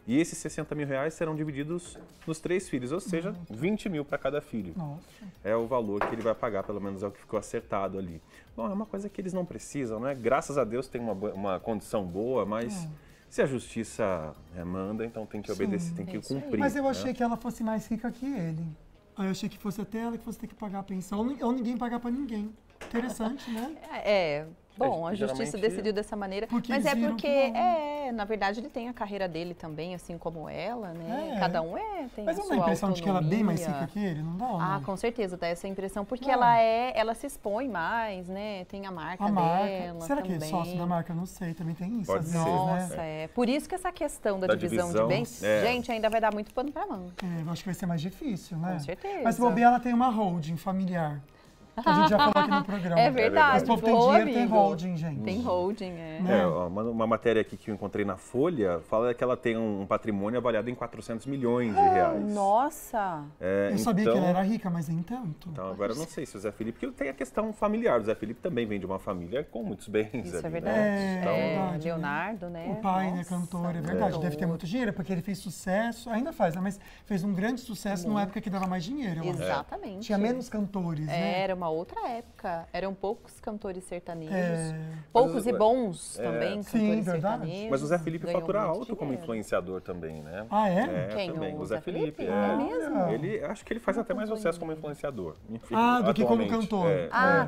E esses R$60 mil serão divididos nos 3 filhos, ou seja, 20 mil para cada filho. Nossa. É o valor que ele vai pagar, pelo menos é o que ficou acertado ali. Bom, é uma coisa que eles não precisam, né? Graças a Deus tem uma condição boa, mas se a justiça manda, então tem que obedecer, tem que cumprir. Mas eu achei que ela fosse mais rica que ele. Aí eu achei que fosse até ela que fosse ter que pagar a pensão, ou ninguém pagar para ninguém. Interessante, né? Bom, a justiça decidiu dessa maneira, mas é porque, na verdade, ele tem a carreira dele também, assim como ela, né? Cada um tem mas a sua não dá a impressão autonomia. de que ela é bem mais rica que ele? Não dá? Ah, com certeza, dá essa impressão, porque ela se expõe mais, né? Tem a marca dela. Será também. que é sócio da marca? Não sei, também tem isso. Pode ser, Nossa, Por isso que essa questão da divisão de bens, gente, ainda vai dar muito pano pra manga. Eu acho que vai ser mais difícil, né? Com certeza. Mas se bobear, ela tem uma holding familiar. A gente já falou aqui no programa. É verdade. Mas o povo tem dinheiro, tem holding, gente. Tem holding, uma matéria aqui que eu encontrei na Folha fala que ela tem um patrimônio avaliado em R$400 milhões. Nossa! Eu sabia que ela era rica, mas nem tanto. Então agora eu não sei se o Zé Felipe, porque tem a questão familiar. O Zé Felipe também vem de uma família com muitos bens. Isso ali, é verdade. Né? Verdade, Leonardo, né? O pai, né, cantor, é verdade. Deve ter muito dinheiro, porque ele fez sucesso, ainda faz, né? Mas fez um grande sucesso numa época que dava mais dinheiro. Exatamente. Tinha menos cantores, né? Era uma outra época. Eram poucos cantores sertanejos. Poucos e bons também, cantores sertanejos. Mas o Zé Felipe fatura alto como influenciador também, né? Ah, é? Quem? Também. O Zé Felipe. É mesmo? Ele, acho que ele faz até mais sucesso como influenciador. Enfim, do que como cantor.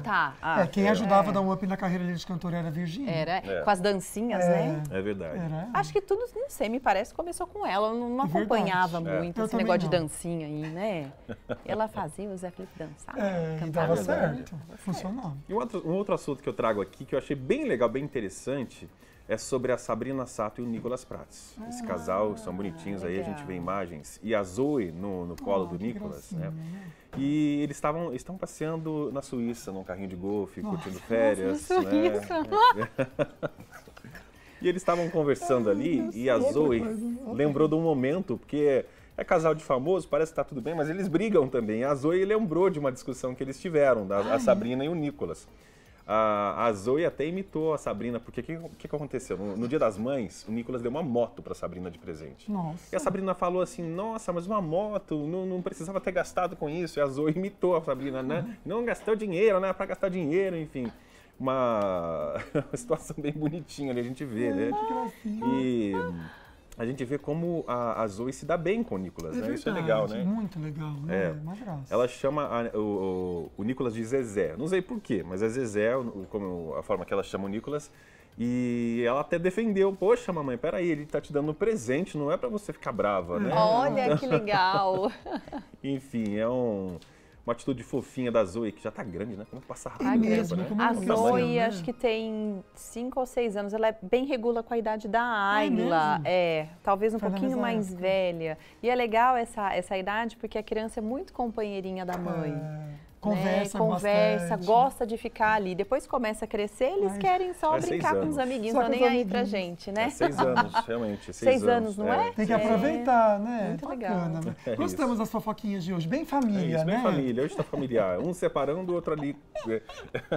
Tá. Quem ajudava a dar um up na carreira dele de cantor era a Virgínia. Com as dancinhas, né? É verdade. Acho que tudo, não sei, me parece que começou com ela. Eu não acompanhava muito esse negócio de dancinha aí, né? Ela fazia o Zé Felipe dançar. E dava certo. Funcionava. E um outro assunto que eu trago aqui, que eu achei bem legal, bem interessante, é sobre a Sabrina Sato e o Nicolas Prats. Esse casal, são bonitinhos aí, a gente vê imagens. E a Zoe no colo do Nicolas, né? E eles estão passeando na Suíça, num carrinho de golfe, curtindo férias. Né? E eles estavam conversando ali e a Zoe lembrou de um momento, porque é casal de famoso, parece que tá tudo bem, mas eles brigam também. A Zoe lembrou de uma discussão que eles tiveram, a Sabrina e o Nicolas. A Zoe até imitou a Sabrina, porque o que aconteceu? No Dia das Mães, o Nicolas deu uma moto para a Sabrina de presente. Nossa. E a Sabrina falou assim, nossa, mas uma moto, não precisava ter gastado com isso. E a Zoe imitou a Sabrina, né? Não gastou dinheiro, né? Para gastar dinheiro, enfim. Uma situação bem bonitinha ali, a gente vê, né? E a gente vê como a Zoe se dá bem com o Nicolas, né? Isso é legal, né? Muito legal, né? Uma graça. Ela chama o Nicolas de Zezé. Não sei porquê, mas é Zezé, como a forma que ela chama o Nicolas. E ela até defendeu. Poxa, mamãe, peraí, ele tá te dando um presente, não é pra você ficar brava, né? Olha que legal! Enfim, é uma atitude fofinha da Zoe, que já tá grande, né? Como passa rápido. Mesmo, né? A Zoe, acho que tem 5 ou 6 anos. Ela é bem regula com a idade da Ayla. Talvez um pouquinho mais velha. E é legal essa idade, porque a criança é muito companheirinha da mãe. Conversa, gosta de ficar ali. Depois começa a crescer, eles querem só brincar com os amiguinhos, não nem aí pra gente, né? 6 anos, realmente. 6 anos, não é? Tem que aproveitar, né? Muito bacana, legal. Né? Gostamos das fofoquinhas de hoje. Bem família, né? Bem família. Hoje tá familiar. Um separando, o outro ali.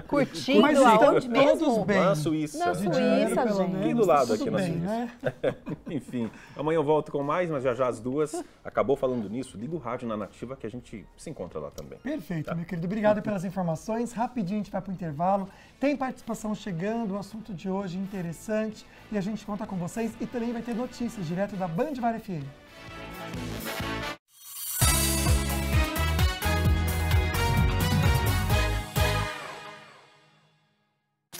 Curtindo, mas aonde mesmo? Todos bem. Na Suíça. Na Suíça, gente. Aqui do lado, aqui na bem, Suíça. Né? Enfim, amanhã eu volto com mais, mas já às 2. Acabou falando nisso, liga o rádio na Nativa que a gente se encontra lá também. Perfeito, meu querido. querido. Obrigado pelas informações. Rapidinho a gente vai para o intervalo. Tem participação chegando, o assunto de hoje interessante. E a gente conta com vocês. E também vai ter notícias direto da Band Vale FM.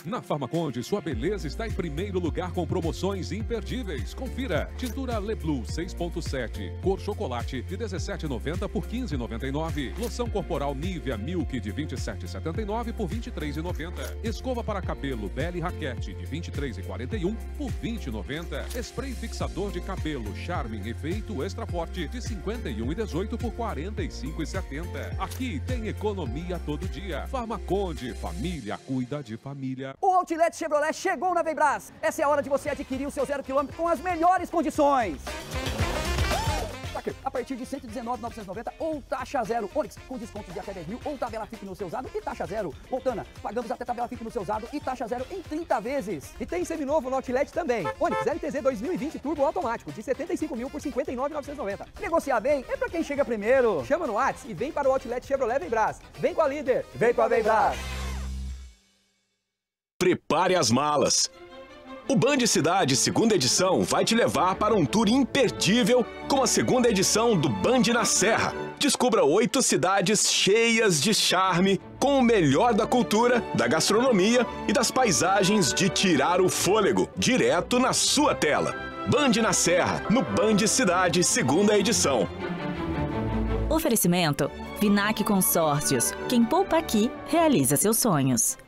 Na Farmaconde, sua beleza está em primeiro lugar com promoções imperdíveis. Confira. Tintura Leblu 6.7, cor chocolate de R$ 17,90 por R$ 15,99. Loção corporal Nivea Milk de R$ 27,79 por R$ 23,90. Escova para cabelo Belle Raquete de R$ 23,41 por R$ 20,90. Spray fixador de cabelo Charming Efeito Extra Forte de R$ 51,18 por R$ 45,70. Aqui tem economia todo dia. Farmaconde, família cuida de família. O Outlet Chevrolet chegou na Vembras. Essa é a hora de você adquirir o seu 0 km com as melhores condições. A partir de R$ 119.990 ou taxa zero. Onix com descontos de até 10 mil ou tabela FIP no seu usado e taxa zero. Montana, pagamos até tabela FIP no seu usado e taxa zero em 30 vezes. E tem seminovo no Outlet também. Onix LTZ 2020 Turbo Automático de 75 mil por 59.990. Negociar bem é pra quem chega primeiro. Chama no WhatsApp e vem para o Outlet Chevrolet Vembras. Vem com a líder, vem com a Vembras. Prepare as malas. O Band Cidade segunda edição vai te levar para um tour imperdível com a segunda edição do Band na Serra. Descubra 8 cidades cheias de charme, com o melhor da cultura, da gastronomia e das paisagens de tirar o fôlego, direto na sua tela. Band na Serra, no Band Cidade segunda edição. Oferecimento: Vinac Consórcios. Quem poupa aqui, realiza seus sonhos.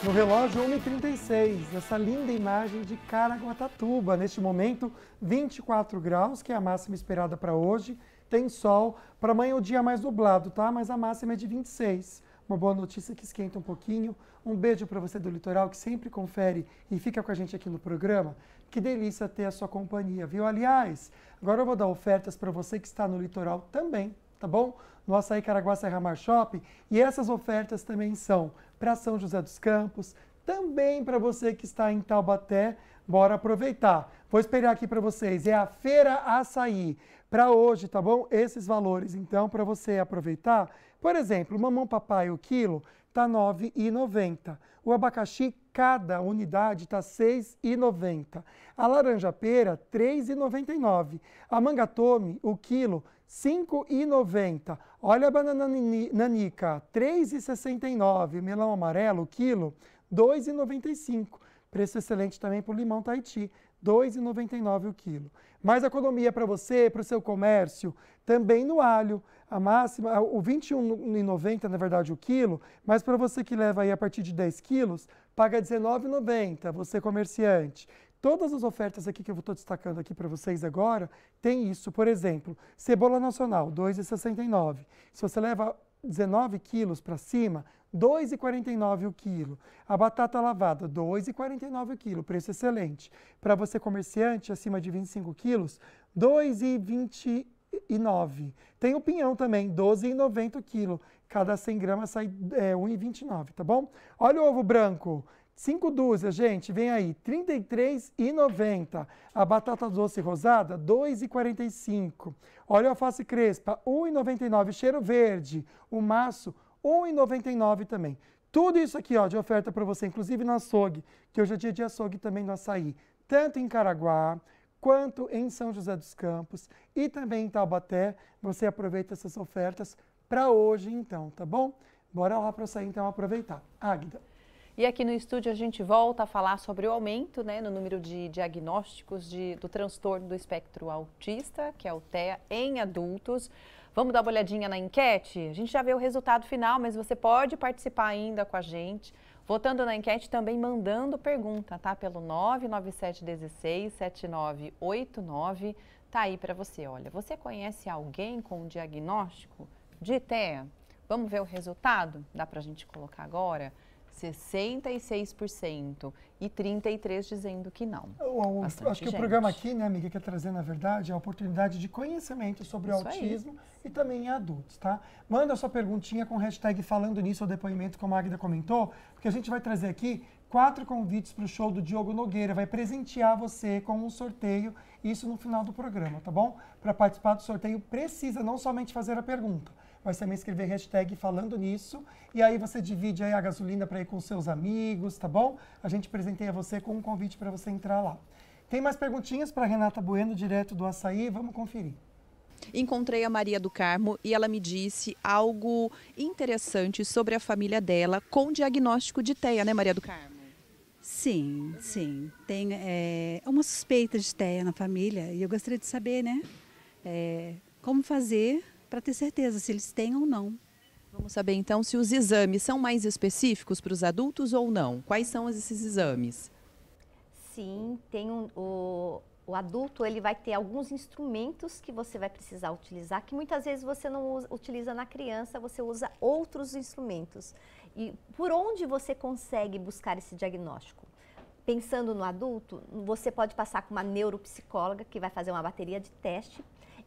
No relógio 1h36, essa linda imagem de Caraguatatuba. Neste momento, 24 graus, que é a máxima esperada para hoje. Tem sol. Para amanhã o dia é mais nublado, tá? Mas a máxima é de 26. Uma boa notícia que esquenta um pouquinho. Um beijo para você do litoral que sempre confere e fica com a gente aqui no programa. Que delícia ter a sua companhia, viu? Aliás, agora eu vou dar ofertas para você que está no litoral também, tá bom? No Açaí Caraguá Serra Mar Shopping. E essas ofertas também são para São José dos Campos, também para você que está em Taubaté. Bora aproveitar. Vou esperar aqui para vocês. É a Feira Açaí. Para hoje, tá bom? Esses valores, então, para você aproveitar. Por exemplo, o mamão papai, o quilo, está R$ 9,90. O abacaxi, cada unidade, está R$ 6,90. A laranja pera, R$ 3,99. A manga tome, o quilo, R$ 5,90. Olha a banana nanica, R$ 3,69. Melão amarelo, o quilo, R$ 2,95. Preço excelente também para o limão Tahiti, R$ 2,99 o quilo. Mais economia para você, para o seu comércio, também no alho. A máxima, o R$ 21,90 na verdade o quilo, mas para você que leva aí a partir de 10 quilos, paga R$ 19,90, você comerciante. Todas as ofertas aqui que eu estou destacando aqui para vocês agora, tem isso. Por exemplo, cebola nacional, R$ 2,69. Se você leva 19 quilos para cima, R$ 2,49 o quilo. A batata lavada, R$ 2,49 o quilo, preço excelente. Para você comerciante, acima de 25 quilos, R$ 2,29. Tem o pinhão também, R$ 12,90 o quilo. Cada 100 gramas sai R$ 1,29, tá bom? Olha o ovo branco. 5 dúzias, gente, vem aí, R$ 33,90. A batata doce rosada, R$ 2,45. Olha o alface crespa, R$ 1,99. Cheiro verde, o maço, R$ 1,99 também. Tudo isso aqui, ó, de oferta para você, inclusive no açougue, que hoje é dia de açougue também no Açaí. Tanto em Caraguá, quanto em São José dos Campos e também em Taubaté. Você aproveita essas ofertas para hoje, então, tá bom? Bora lá para o Açaí, então, aproveitar. Águida. E aqui no estúdio a gente volta a falar sobre o aumento, né, no número de diagnósticos do transtorno do espectro autista, que é o TEA, em adultos. Vamos dar uma olhadinha na enquete? A gente já vê o resultado final, mas você pode participar ainda com a gente, votando na enquete, também mandando pergunta, tá? Pelo 997167989, tá aí para você. Olha, você conhece alguém com diagnóstico de TEA? Vamos ver o resultado? Dá para a gente colocar agora? 66% e 33% dizendo que não. Acho que o programa aqui, né, amiga, quer trazer, na verdade, a oportunidade de conhecimento sobre o autismo e também em adultos, tá? Manda a sua perguntinha com hashtag falando nisso ou depoimento, como a Águida comentou, porque a gente vai trazer aqui 4 convites para o show do Diogo Nogueira. Vai presentear você com um sorteio, isso no final do programa, tá bom? Para participar do sorteio, precisa não somente fazer a pergunta, mas também escrever hashtag falando nisso. E aí você divide aí a gasolina para ir com seus amigos, tá bom? A gente presenteia você com um convite para você entrar lá. Tem mais perguntinhas para Renata Bueno, direto do Açaí. Vamos conferir. Encontrei a Maria do Carmo e ela me disse algo interessante sobre a família dela com diagnóstico de TEA, né, Maria do Carmo? Sim, tem uma suspeita de TEA na família e eu gostaria de saber, né, como fazer para ter certeza se eles têm ou não. Vamos saber então se os exames são mais específicos para os adultos ou não. Quais são esses exames? Sim, tem o adulto, ele vai ter alguns instrumentos que você vai precisar utilizar, que muitas vezes você não utiliza na criança, você usa outros instrumentos. E por onde você consegue buscar esse diagnóstico? Pensando no adulto, você pode passar com uma neuropsicóloga que vai fazer uma bateria de teste,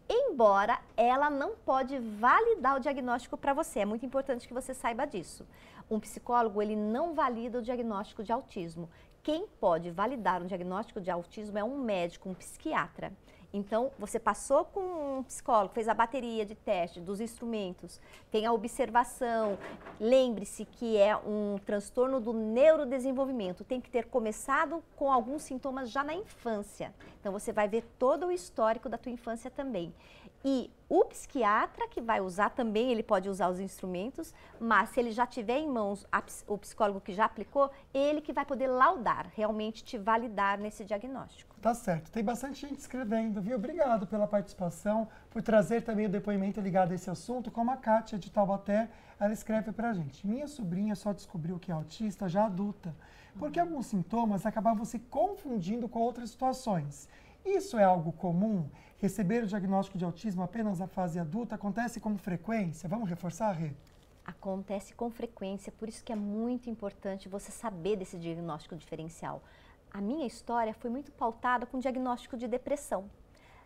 embora ela não pode validar o diagnóstico para você. É muito importante que você saiba disso. Um psicólogo, ele não valida o diagnóstico de autismo. Quem pode validar um diagnóstico de autismo é um médico, um psiquiatra. Então, você passou com um psicólogo, fez a bateria de teste dos instrumentos, tem a observação. Lembre-se que é um transtorno do neurodesenvolvimento. Tem que ter começado com alguns sintomas já na infância. Então, você vai ver todo o histórico da tua infância também. E o psiquiatra que vai usar também, ele pode usar os instrumentos, mas se ele já tiver em mãos o psicólogo que já aplicou, ele que vai poder laudar, realmente te validar nesse diagnóstico. Tá certo. Tem bastante gente escrevendo, viu? Obrigado pela participação, por trazer também o depoimento ligado a esse assunto, como a Kátia de Taubaté, ela escreve pra gente. Minha sobrinha só descobriu que é autista já adulta, porque alguns sintomas acabavam se confundindo com outras situações. Isso é algo comum? Receber o diagnóstico de autismo apenas na fase adulta acontece com frequência? Vamos reforçar, Rê? Acontece com frequência, por isso que é muito importante você saber desse diagnóstico diferencial. A minha história foi muito pautada com diagnóstico de depressão.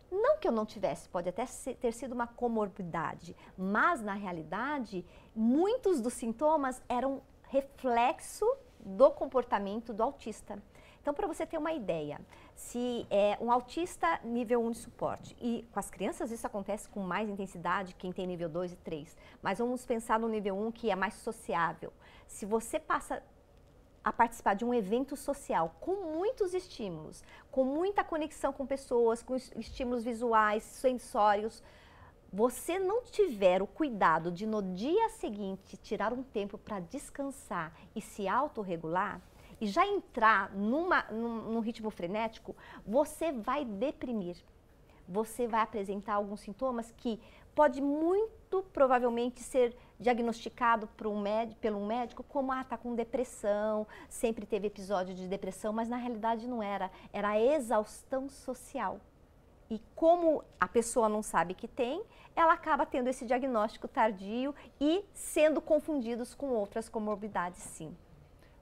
Não que eu não tivesse, pode até ter sido uma comorbidade, mas na realidade, muitos dos sintomas eram reflexo do comportamento do autista. Então, para você ter uma ideia, se é um autista nível 1 de suporte, e com as crianças isso acontece com mais intensidade, quem tem nível 2 e 3, mas vamos pensar no nível 1 que é mais sociável. Se você passa a participar de um evento social com muitos estímulos, com muita conexão com pessoas, com estímulos visuais, sensórios, você não tiver o cuidado de no dia seguinte tirar um tempo para descansar e se autorregular, e já entrar num ritmo frenético, você vai deprimir. Você vai apresentar alguns sintomas que pode muito provavelmente ser diagnosticado pelo um médico como, tá com depressão, sempre teve episódio de depressão, mas na realidade não era. Era a exaustão social. E como a pessoa não sabe que tem, ela acaba tendo esse diagnóstico tardio e sendo confundidos com outras comorbidades, sim.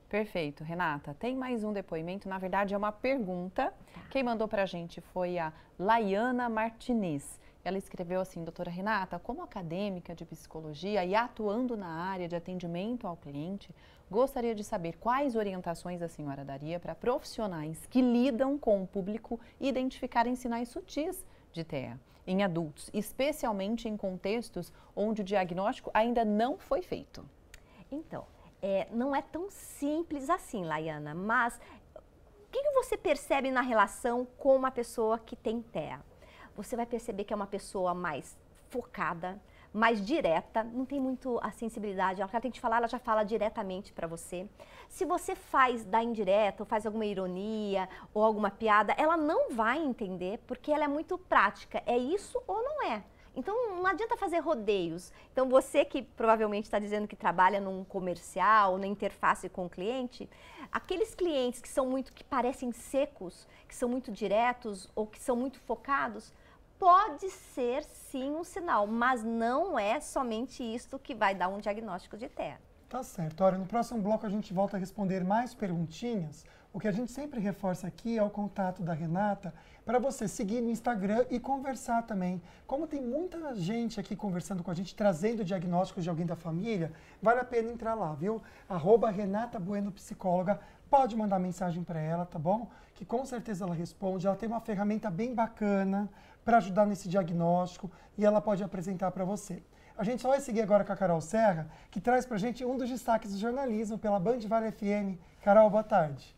Perfeito, Renata. Tem mais um depoimento, na verdade é uma pergunta. Quem mandou pra gente foi a Laiana Martinez. Ela escreveu assim: doutora Renata, como acadêmica de psicologia e atuando na área de atendimento ao cliente, gostaria de saber quais orientações a senhora daria para profissionais que lidam com o público identificarem sinais sutis de TEA em adultos, especialmente em contextos onde o diagnóstico ainda não foi feito. Então, não é tão simples assim, Laiana, mas o que você percebe na relação com uma pessoa que tem TEA? Você vai perceber que é uma pessoa mais focada, mais direta, não tem muito a sensibilidade, ela tem que te falar, ela já fala diretamente para você. Se você faz da indireta, ou faz alguma ironia, ou alguma piada, ela não vai entender, porque ela é muito prática, é isso ou não é? Então, não adianta fazer rodeios. Então, você que provavelmente está dizendo que trabalha num comercial, na interface com o cliente, aqueles clientes que parecem secos, que são muito diretos ou que são muito focados, pode ser sim um sinal, mas não é somente isto que vai dar um diagnóstico de TEA. Tá certo. Olha, no próximo bloco a gente volta a responder mais perguntinhas. O que a gente sempre reforça aqui é o contato da Renata para você seguir no Instagram e conversar também. Como tem muita gente aqui conversando com a gente, trazendo diagnósticos de alguém da família, vale a pena entrar lá, viu? @Renata Bueno Psicóloga. pode mandar mensagem para ela, tá bom? Que com certeza ela responde. Ela tem uma ferramenta bem bacana para ajudar nesse diagnóstico e ela pode apresentar para você. A gente só vai seguir agora com a Carol Serra, que traz para a gente um dos destaques do jornalismo pela Band Vale FM. Carol, boa tarde.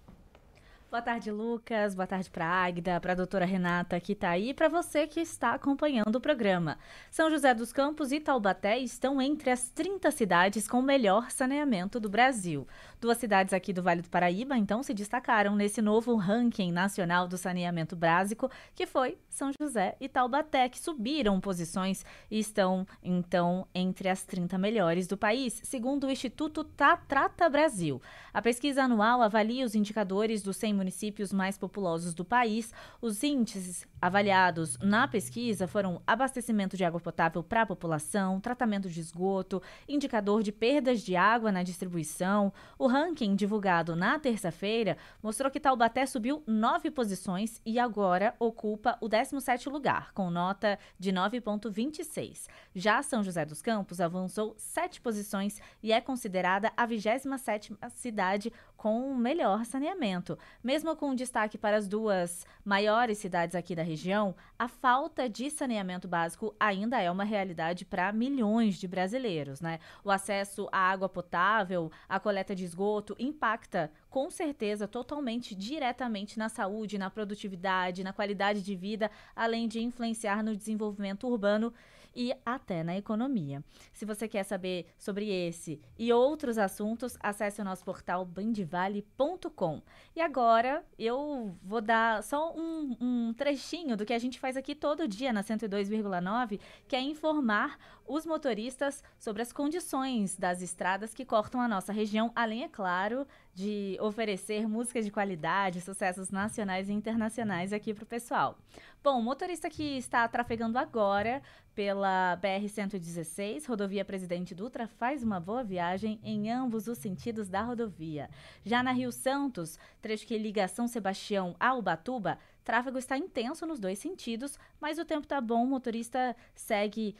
Boa tarde, Lucas. Boa tarde para a Águida, para a doutora Renata, que está aí, e para você que está acompanhando o programa. São José dos Campos e Taubaté estão entre as 30 cidades com o melhor saneamento do Brasil. 2 cidades aqui do Vale do Paraíba, então, se destacaram nesse novo ranking nacional do saneamento básico, que foi São José e Taubaté, que subiram posições e estão, então, entre as 30 melhores do país, segundo o Instituto Trata Brasil. A pesquisa anual avalia os indicadores dos 100 municípios mais populosos do país. Os índices avaliados na pesquisa foram abastecimento de água potável para a população, tratamento de esgoto, indicador de perdas de água na distribuição. O ranking divulgado na terça-feira mostrou que Taubaté subiu 9 posições e agora ocupa o 17º lugar, com nota de 9,26. Já São José dos Campos avançou 7 posições e é considerada a 27ª cidade com o melhor saneamento. Mesmo com destaque para as 2 maiores cidades aqui da região, a falta de saneamento básico ainda é uma realidade para milhões de brasileiros, né? O acesso à água potável, à coleta de esgoto, impacta com certeza totalmente, diretamente na saúde, na produtividade, na qualidade de vida, além de influenciar no desenvolvimento urbano e até na economia. Se você quer saber sobre esse e outros assuntos, acesse o nosso portal bandvale.com. E agora eu vou dar só um trechinho do que a gente faz aqui todo dia na 102,9, que é informar os motoristas sobre as condições das estradas que cortam a nossa região, além, é claro, de oferecer música de qualidade, sucessos nacionais e internacionais aqui para o pessoal. Bom, o motorista que está trafegando agora pela BR-116, rodovia Presidente Dutra, faz uma boa viagem em ambos os sentidos da rodovia. Já na Rio Santos, trecho que liga São Sebastião a Ubatuba, tráfego está intenso nos 2 sentidos, mas o tempo está bom, o motorista segue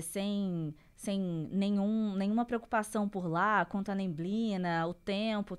sem nenhuma preocupação por lá, quanto à neblina, o tempo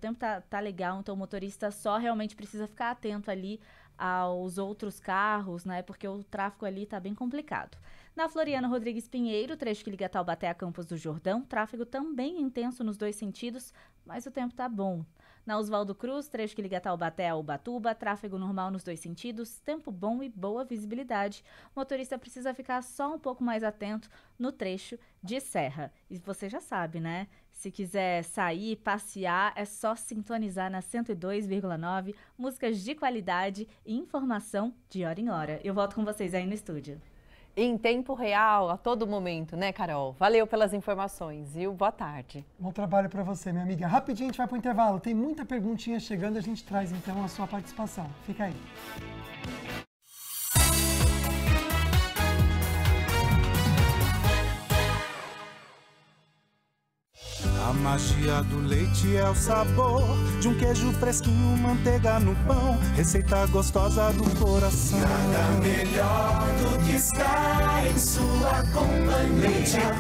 tá legal, então o motorista só realmente precisa ficar atento ali aos outros carros, né, porque o tráfego ali tá bem complicado. Na Floriano Rodrigues Pinheiro, trecho que liga Taubaté a Campos do Jordão, tráfego também intenso nos 2 sentidos, mas o tempo tá bom. Na Oswaldo Cruz, trecho que liga Taubaté a Ubatuba, tráfego normal nos 2 sentidos, tempo bom e boa visibilidade. O motorista precisa ficar só um pouco mais atento no trecho de serra. E você já sabe, né? Se quiser sair, passear, é só sintonizar na 102,9, músicas de qualidade e informação de hora em hora. Eu volto com vocês aí no estúdio. Em tempo real, a todo momento, né, Carol? Valeu pelas informações, viu? Boa tarde. Bom trabalho para você, minha amiga. Rapidinho a gente vai para o intervalo. Tem muita perguntinha chegando, a gente traz então a sua participação. Fica aí. A magia do leite é o sabor de um queijo fresquinho, manteiga no pão, receita gostosa do coração. Nada melhor do que estar em sua companhia.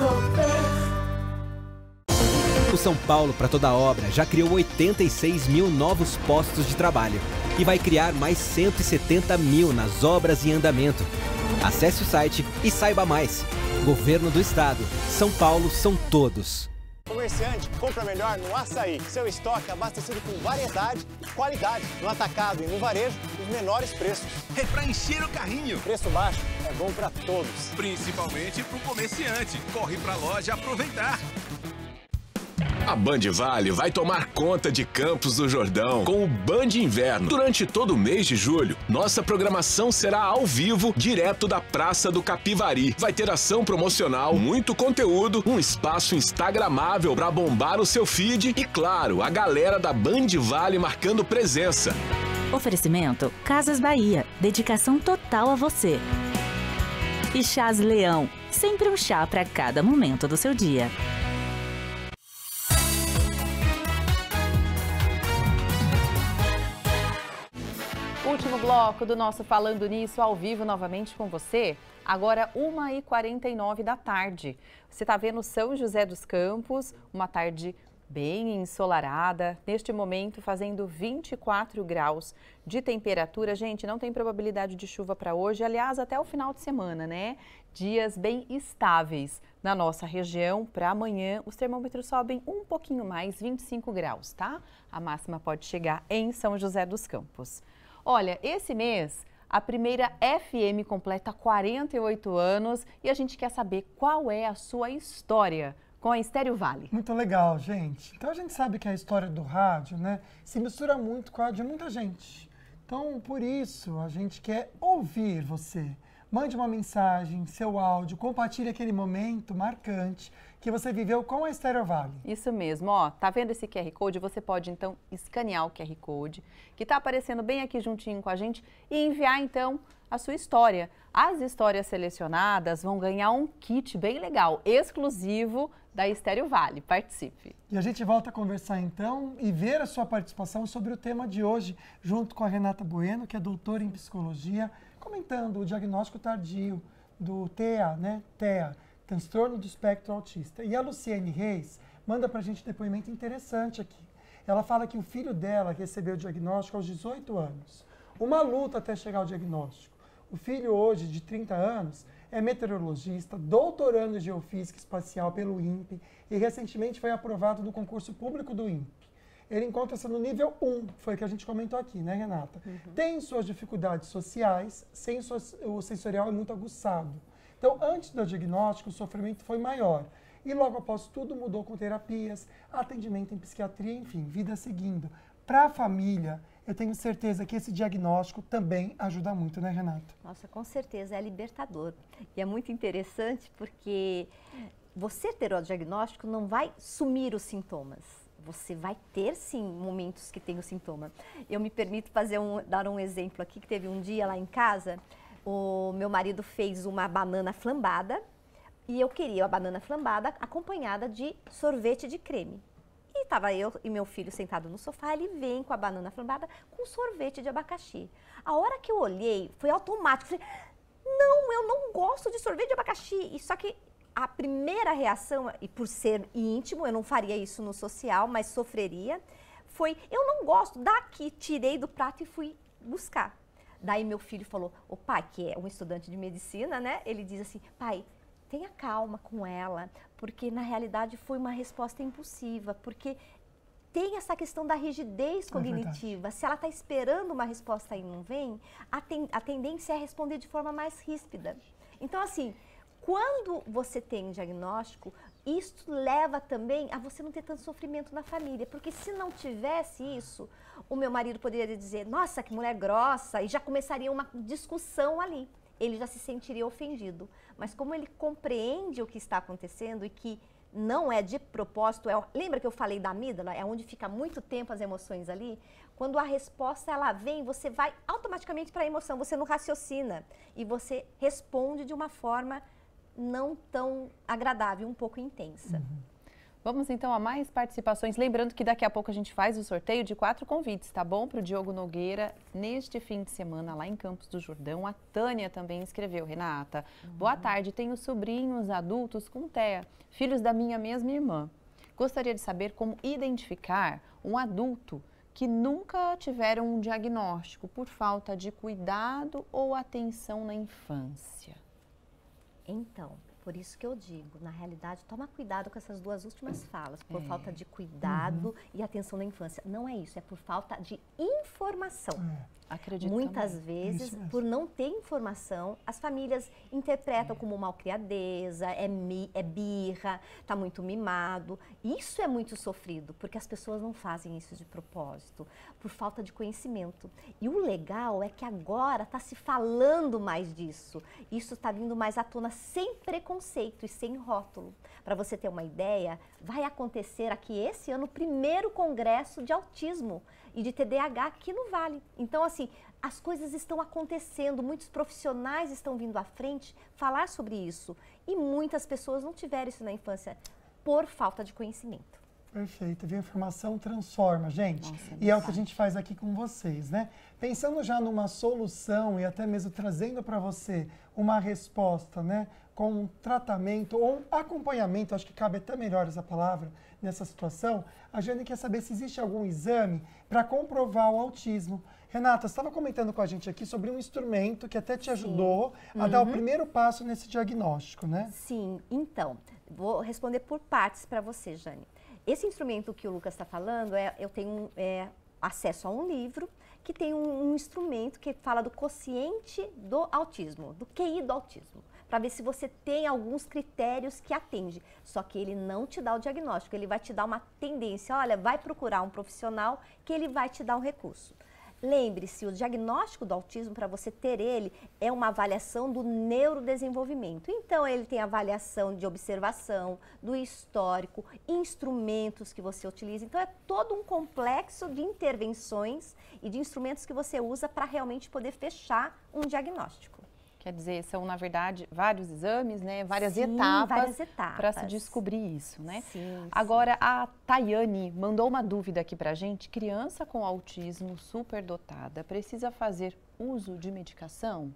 O São Paulo para toda obra já criou 86 mil novos postos de trabalho e vai criar mais 170 mil nas obras em andamento. Acesse o site e saiba mais. Governo do Estado. São Paulo são todos. Comerciante, compra melhor no Açaí. Seu estoque abastecido com variedade e qualidade. No atacado e no varejo, os menores preços. É pra encher o carrinho. Preço baixo é bom para todos. Principalmente pro comerciante. Corre pra loja aproveitar. A Band Vale vai tomar conta de Campos do Jordão com o Band Inverno. Durante todo o mês de julho, nossa programação será ao vivo, direto da Praça do Capivari. Vai ter ação promocional, muito conteúdo, um espaço instagramável para bombar o seu feed e, claro, a galera da Band Vale marcando presença. Oferecimento Casas Bahia, dedicação total a você. E Chás Leão, sempre um chá para cada momento do seu dia. Último bloco do nosso Falando Nisso, ao vivo novamente com você. Agora 1h49 da tarde. Você está vendo São José dos Campos, uma tarde bem ensolarada, neste momento fazendo 24 graus de temperatura. Gente, não tem probabilidade de chuva para hoje, aliás, até o final de semana, né? Dias bem estáveis na nossa região. Para amanhã, os termômetros sobem um pouquinho mais, 25 graus, tá? A máxima pode chegar em São José dos Campos. Olha, esse mês a primeira FM completa 48 anos e a gente quer saber qual é a sua história com a Estéreo Vale. Muito legal, gente. Então a gente sabe que a história do rádio, né, se mistura muito com a de muita gente. Então, por isso, a gente quer ouvir você. Mande uma mensagem, seu áudio, compartilhe aquele momento marcante que você viveu com a Estéreo Vale. Isso mesmo, ó, tá vendo esse QR Code? Você pode então escanear o QR Code, que tá aparecendo bem aqui juntinho com a gente, e enviar então a sua história. As histórias selecionadas vão ganhar um kit bem legal, exclusivo da Estéreo Vale. Participe! E a gente volta a conversar então e ver a sua participação sobre o tema de hoje, junto com a Renata Bueno, que é doutora em psicologia, comentando o diagnóstico tardio do TEA, né? TEA, transtorno do espectro autista. E a Luciene Reis manda pra gente um depoimento interessante aqui. Ela fala que o filho dela recebeu o diagnóstico aos 18 anos. Uma luta até chegar ao diagnóstico. O filho hoje, de 30 anos, é meteorologista, doutorando em geofísica espacial pelo INPE e recentemente foi aprovado no concurso público do INPE. Ele encontra-se no nível 1, foi o que a gente comentou aqui, né, Renata? Tem suas dificuldades sociais, o sensorial é muito aguçado. Então, antes do diagnóstico, o sofrimento foi maior. E logo após tudo, mudou com terapias, atendimento em psiquiatria, enfim, vida seguindo. Para a família, eu tenho certeza que esse diagnóstico também ajuda muito, né, Renata? Nossa, com certeza, é libertador. E é muito interessante porque você ter o diagnóstico não vai sumir os sintomas. Você vai ter, sim, momentos que tem o sintoma. Eu me permito dar um exemplo aqui, que teve um dia lá em casa, o meu marido fez uma banana flambada e eu queria a banana flambada acompanhada de sorvete de creme. E estava eu e meu filho sentado no sofá, ele vem com a banana flambada com sorvete de abacaxi. A hora que eu olhei, foi automático. Falei, não, eu não gosto de sorvete de abacaxi. E só que a primeira reação, e por ser íntimo, eu não faria isso no social, mas sofreria, foi, eu não gosto, daqui, tirei do prato e fui buscar. Daí meu filho falou, o pai, que é um estudante de medicina, né? Ele diz assim, pai, tenha calma com ela, porque na realidade foi uma resposta impulsiva, porque tem essa questão da rigidez cognitiva. Se ela está esperando uma resposta e não vem, a tendência é responder de forma mais ríspida. Então, assim, quando você tem um diagnóstico, isso leva também a você não ter tanto sofrimento na família, porque se não tivesse isso, o meu marido poderia dizer, nossa, que mulher grossa, e já começaria uma discussão ali. Ele já se sentiria ofendido. Mas como ele compreende o que está acontecendo e que não é de propósito, lembra que eu falei da amígdala? É onde fica muito tempo as emoções ali? Quando a resposta ela vem, você vai automaticamente para a emoção, você não raciocina e você responde de uma forma não tão agradável, um pouco intensa. Vamos então a mais participações. Lembrando que daqui a pouco a gente faz o sorteio de 4 convites, tá bom? Para o Diogo Nogueira, neste fim de semana, lá em Campos do Jordão. A Tânia também escreveu, Renata. Boa tarde, tenho sobrinhos adultos com TEA, filhos da minha mesma irmã. Gostaria de saber como identificar um adulto que nunca tiveram um diagnóstico por falta de cuidado ou atenção na infância. Então, por isso que eu digo, na realidade, toma cuidado com essas duas últimas falas, por falta de cuidado e atenção na infância. Não é isso, é por falta de informação. Acredito Muitas também. vezes, por não ter informação, as famílias interpretam como malcriadeza, é birra, está muito mimado. Isso é muito sofrido, porque as pessoas não fazem isso de propósito, por falta de conhecimento. E o legal é que agora está se falando mais disso. Isso está vindo mais à tona sem preconceito e sem rótulo. Para você ter uma ideia, vai acontecer aqui esse ano o primeiro congresso de autismo e de TDAH aqui no Vale. Então, assim, as coisas estão acontecendo, muitos profissionais estão vindo à frente falar sobre isso. E muitas pessoas não tiveram isso na infância por falta de conhecimento. Perfeito, viu? Informação transforma, gente. E é o que a gente faz aqui com vocês, né? Pensando já numa solução e até mesmo trazendo para você uma resposta, né? Com um tratamento ou um acompanhamento, acho que cabe até melhor essa palavra nessa situação, a Jane quer saber se existe algum exame para comprovar o autismo. Renata, você estava comentando com a gente aqui sobre um instrumento que até te ajudou a dar o primeiro passo nesse diagnóstico, né? Sim, então, vou responder por partes para você, Jane. Esse instrumento que o Lucas está falando, eu tenho acesso a um livro que tem um instrumento que fala do quociente do autismo, do QI do autismo, para ver se você tem alguns critérios que atende. Só que ele não te dá o diagnóstico, ele vai te dar uma tendência. Olha, vai procurar um profissional que ele vai te dar um recurso. Lembre-se, o diagnóstico do autismo, para você ter ele, é uma avaliação do neurodesenvolvimento. Então, ele tem avaliação de observação, do histórico, instrumentos que você utiliza. Então, é todo um complexo de intervenções e de instrumentos que você usa para realmente poder fechar um diagnóstico. Quer dizer, são, na verdade, vários exames, né? Várias Sim, etapas várias para se descobrir isso, né? Sim, Agora, a Tayane mandou uma dúvida aqui pra gente. Criança com autismo superdotada precisa fazer uso de medicação?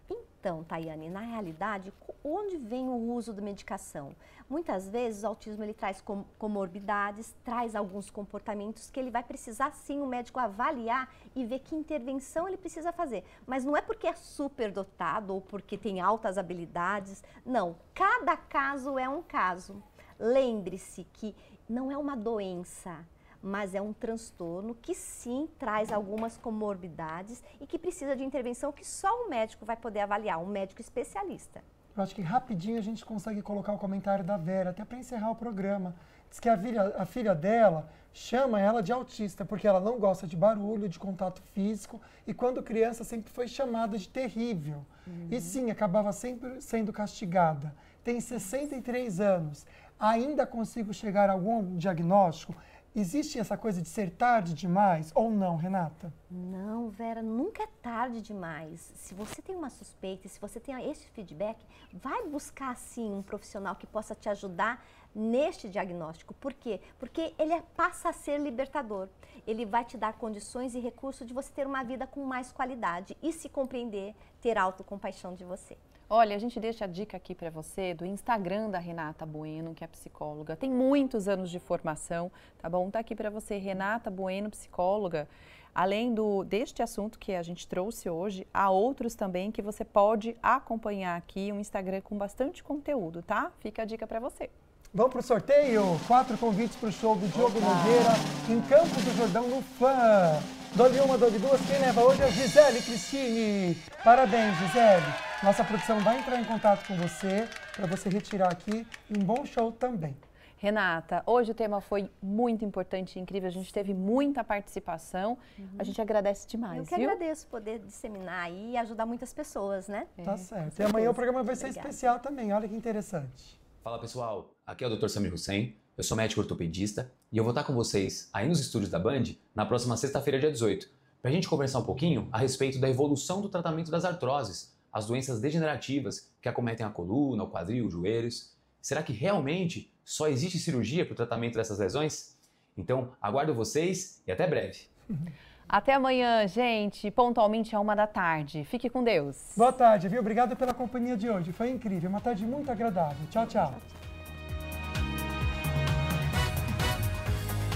Então, Tayane, na realidade, onde vem o uso da medicação? Muitas vezes o autismo ele traz comorbidades, traz alguns comportamentos que ele vai precisar sim o médico avaliar e ver que intervenção ele precisa fazer. Mas não é porque é superdotado ou porque tem altas habilidades, não. Cada caso é um caso. Lembre-se que não é uma doença, mas é um transtorno que sim traz algumas comorbidades e que precisa de intervenção que só o médico vai poder avaliar, um médico especialista. Eu acho que rapidinho a gente consegue colocar o comentário da Vera, até para encerrar o programa. Diz que a filha dela chama ela de autista, porque ela não gosta de barulho, de contato físico, e quando criança sempre foi chamada de terrível. E sim, acabava sempre sendo castigada. Tem 63 anos. Ainda consigo chegar a algum diagnóstico? Existe essa coisa de ser tarde demais ou não, Renata? Não, Vera, nunca é tarde demais. Se você tem uma suspeita, se você tem esse feedback, vai buscar sim um profissional que possa te ajudar neste diagnóstico. Por quê? Porque ele passa a ser libertador. Ele vai te dar condições e recursos de você ter uma vida com mais qualidade e se compreender, ter autocompaixão de você. Olha, a gente deixa a dica aqui para você do Instagram da Renata Bueno, que é psicóloga. Tem muitos anos de formação, tá bom? Tá aqui para você, Renata Bueno, psicóloga. Além deste assunto que a gente trouxe hoje, há outros também que você pode acompanhar aqui, um Instagram com bastante conteúdo, tá? Fica a dica para você. Vamos para o sorteio? 4 convites para o show do Diogo Nogueira em Campos do Jordão, no Fã. Dole uma, dole duas, quem leva hoje é a Gisele Cristine. Parabéns, Gisele. Nossa produção vai entrar em contato com você para você retirar aqui um bom show também. Renata, hoje o tema foi muito importante e incrível, a gente teve muita participação, a gente agradece demais, Eu que agradeço poder disseminar aí e ajudar muitas pessoas, né? Tá certo. E amanhã o programa vai ser especial também, olha que interessante. Fala pessoal, aqui é o Dr. Samir Hussein, eu sou médico ortopedista e eu vou estar com vocês aí nos estúdios da Band na próxima sexta-feira, dia 18, para a gente conversar um pouquinho a respeito da evolução do tratamento das artroses, as doenças degenerativas que acometem a coluna, o quadril, os joelhos. Será que realmente só existe cirurgia para o tratamento dessas lesões? Então, aguardo vocês e até breve. Até amanhã, gente, pontualmente à 13h. Fique com Deus. Boa tarde, viu? Obrigado pela companhia de hoje. Foi incrível, uma tarde muito agradável. Tchau, tchau.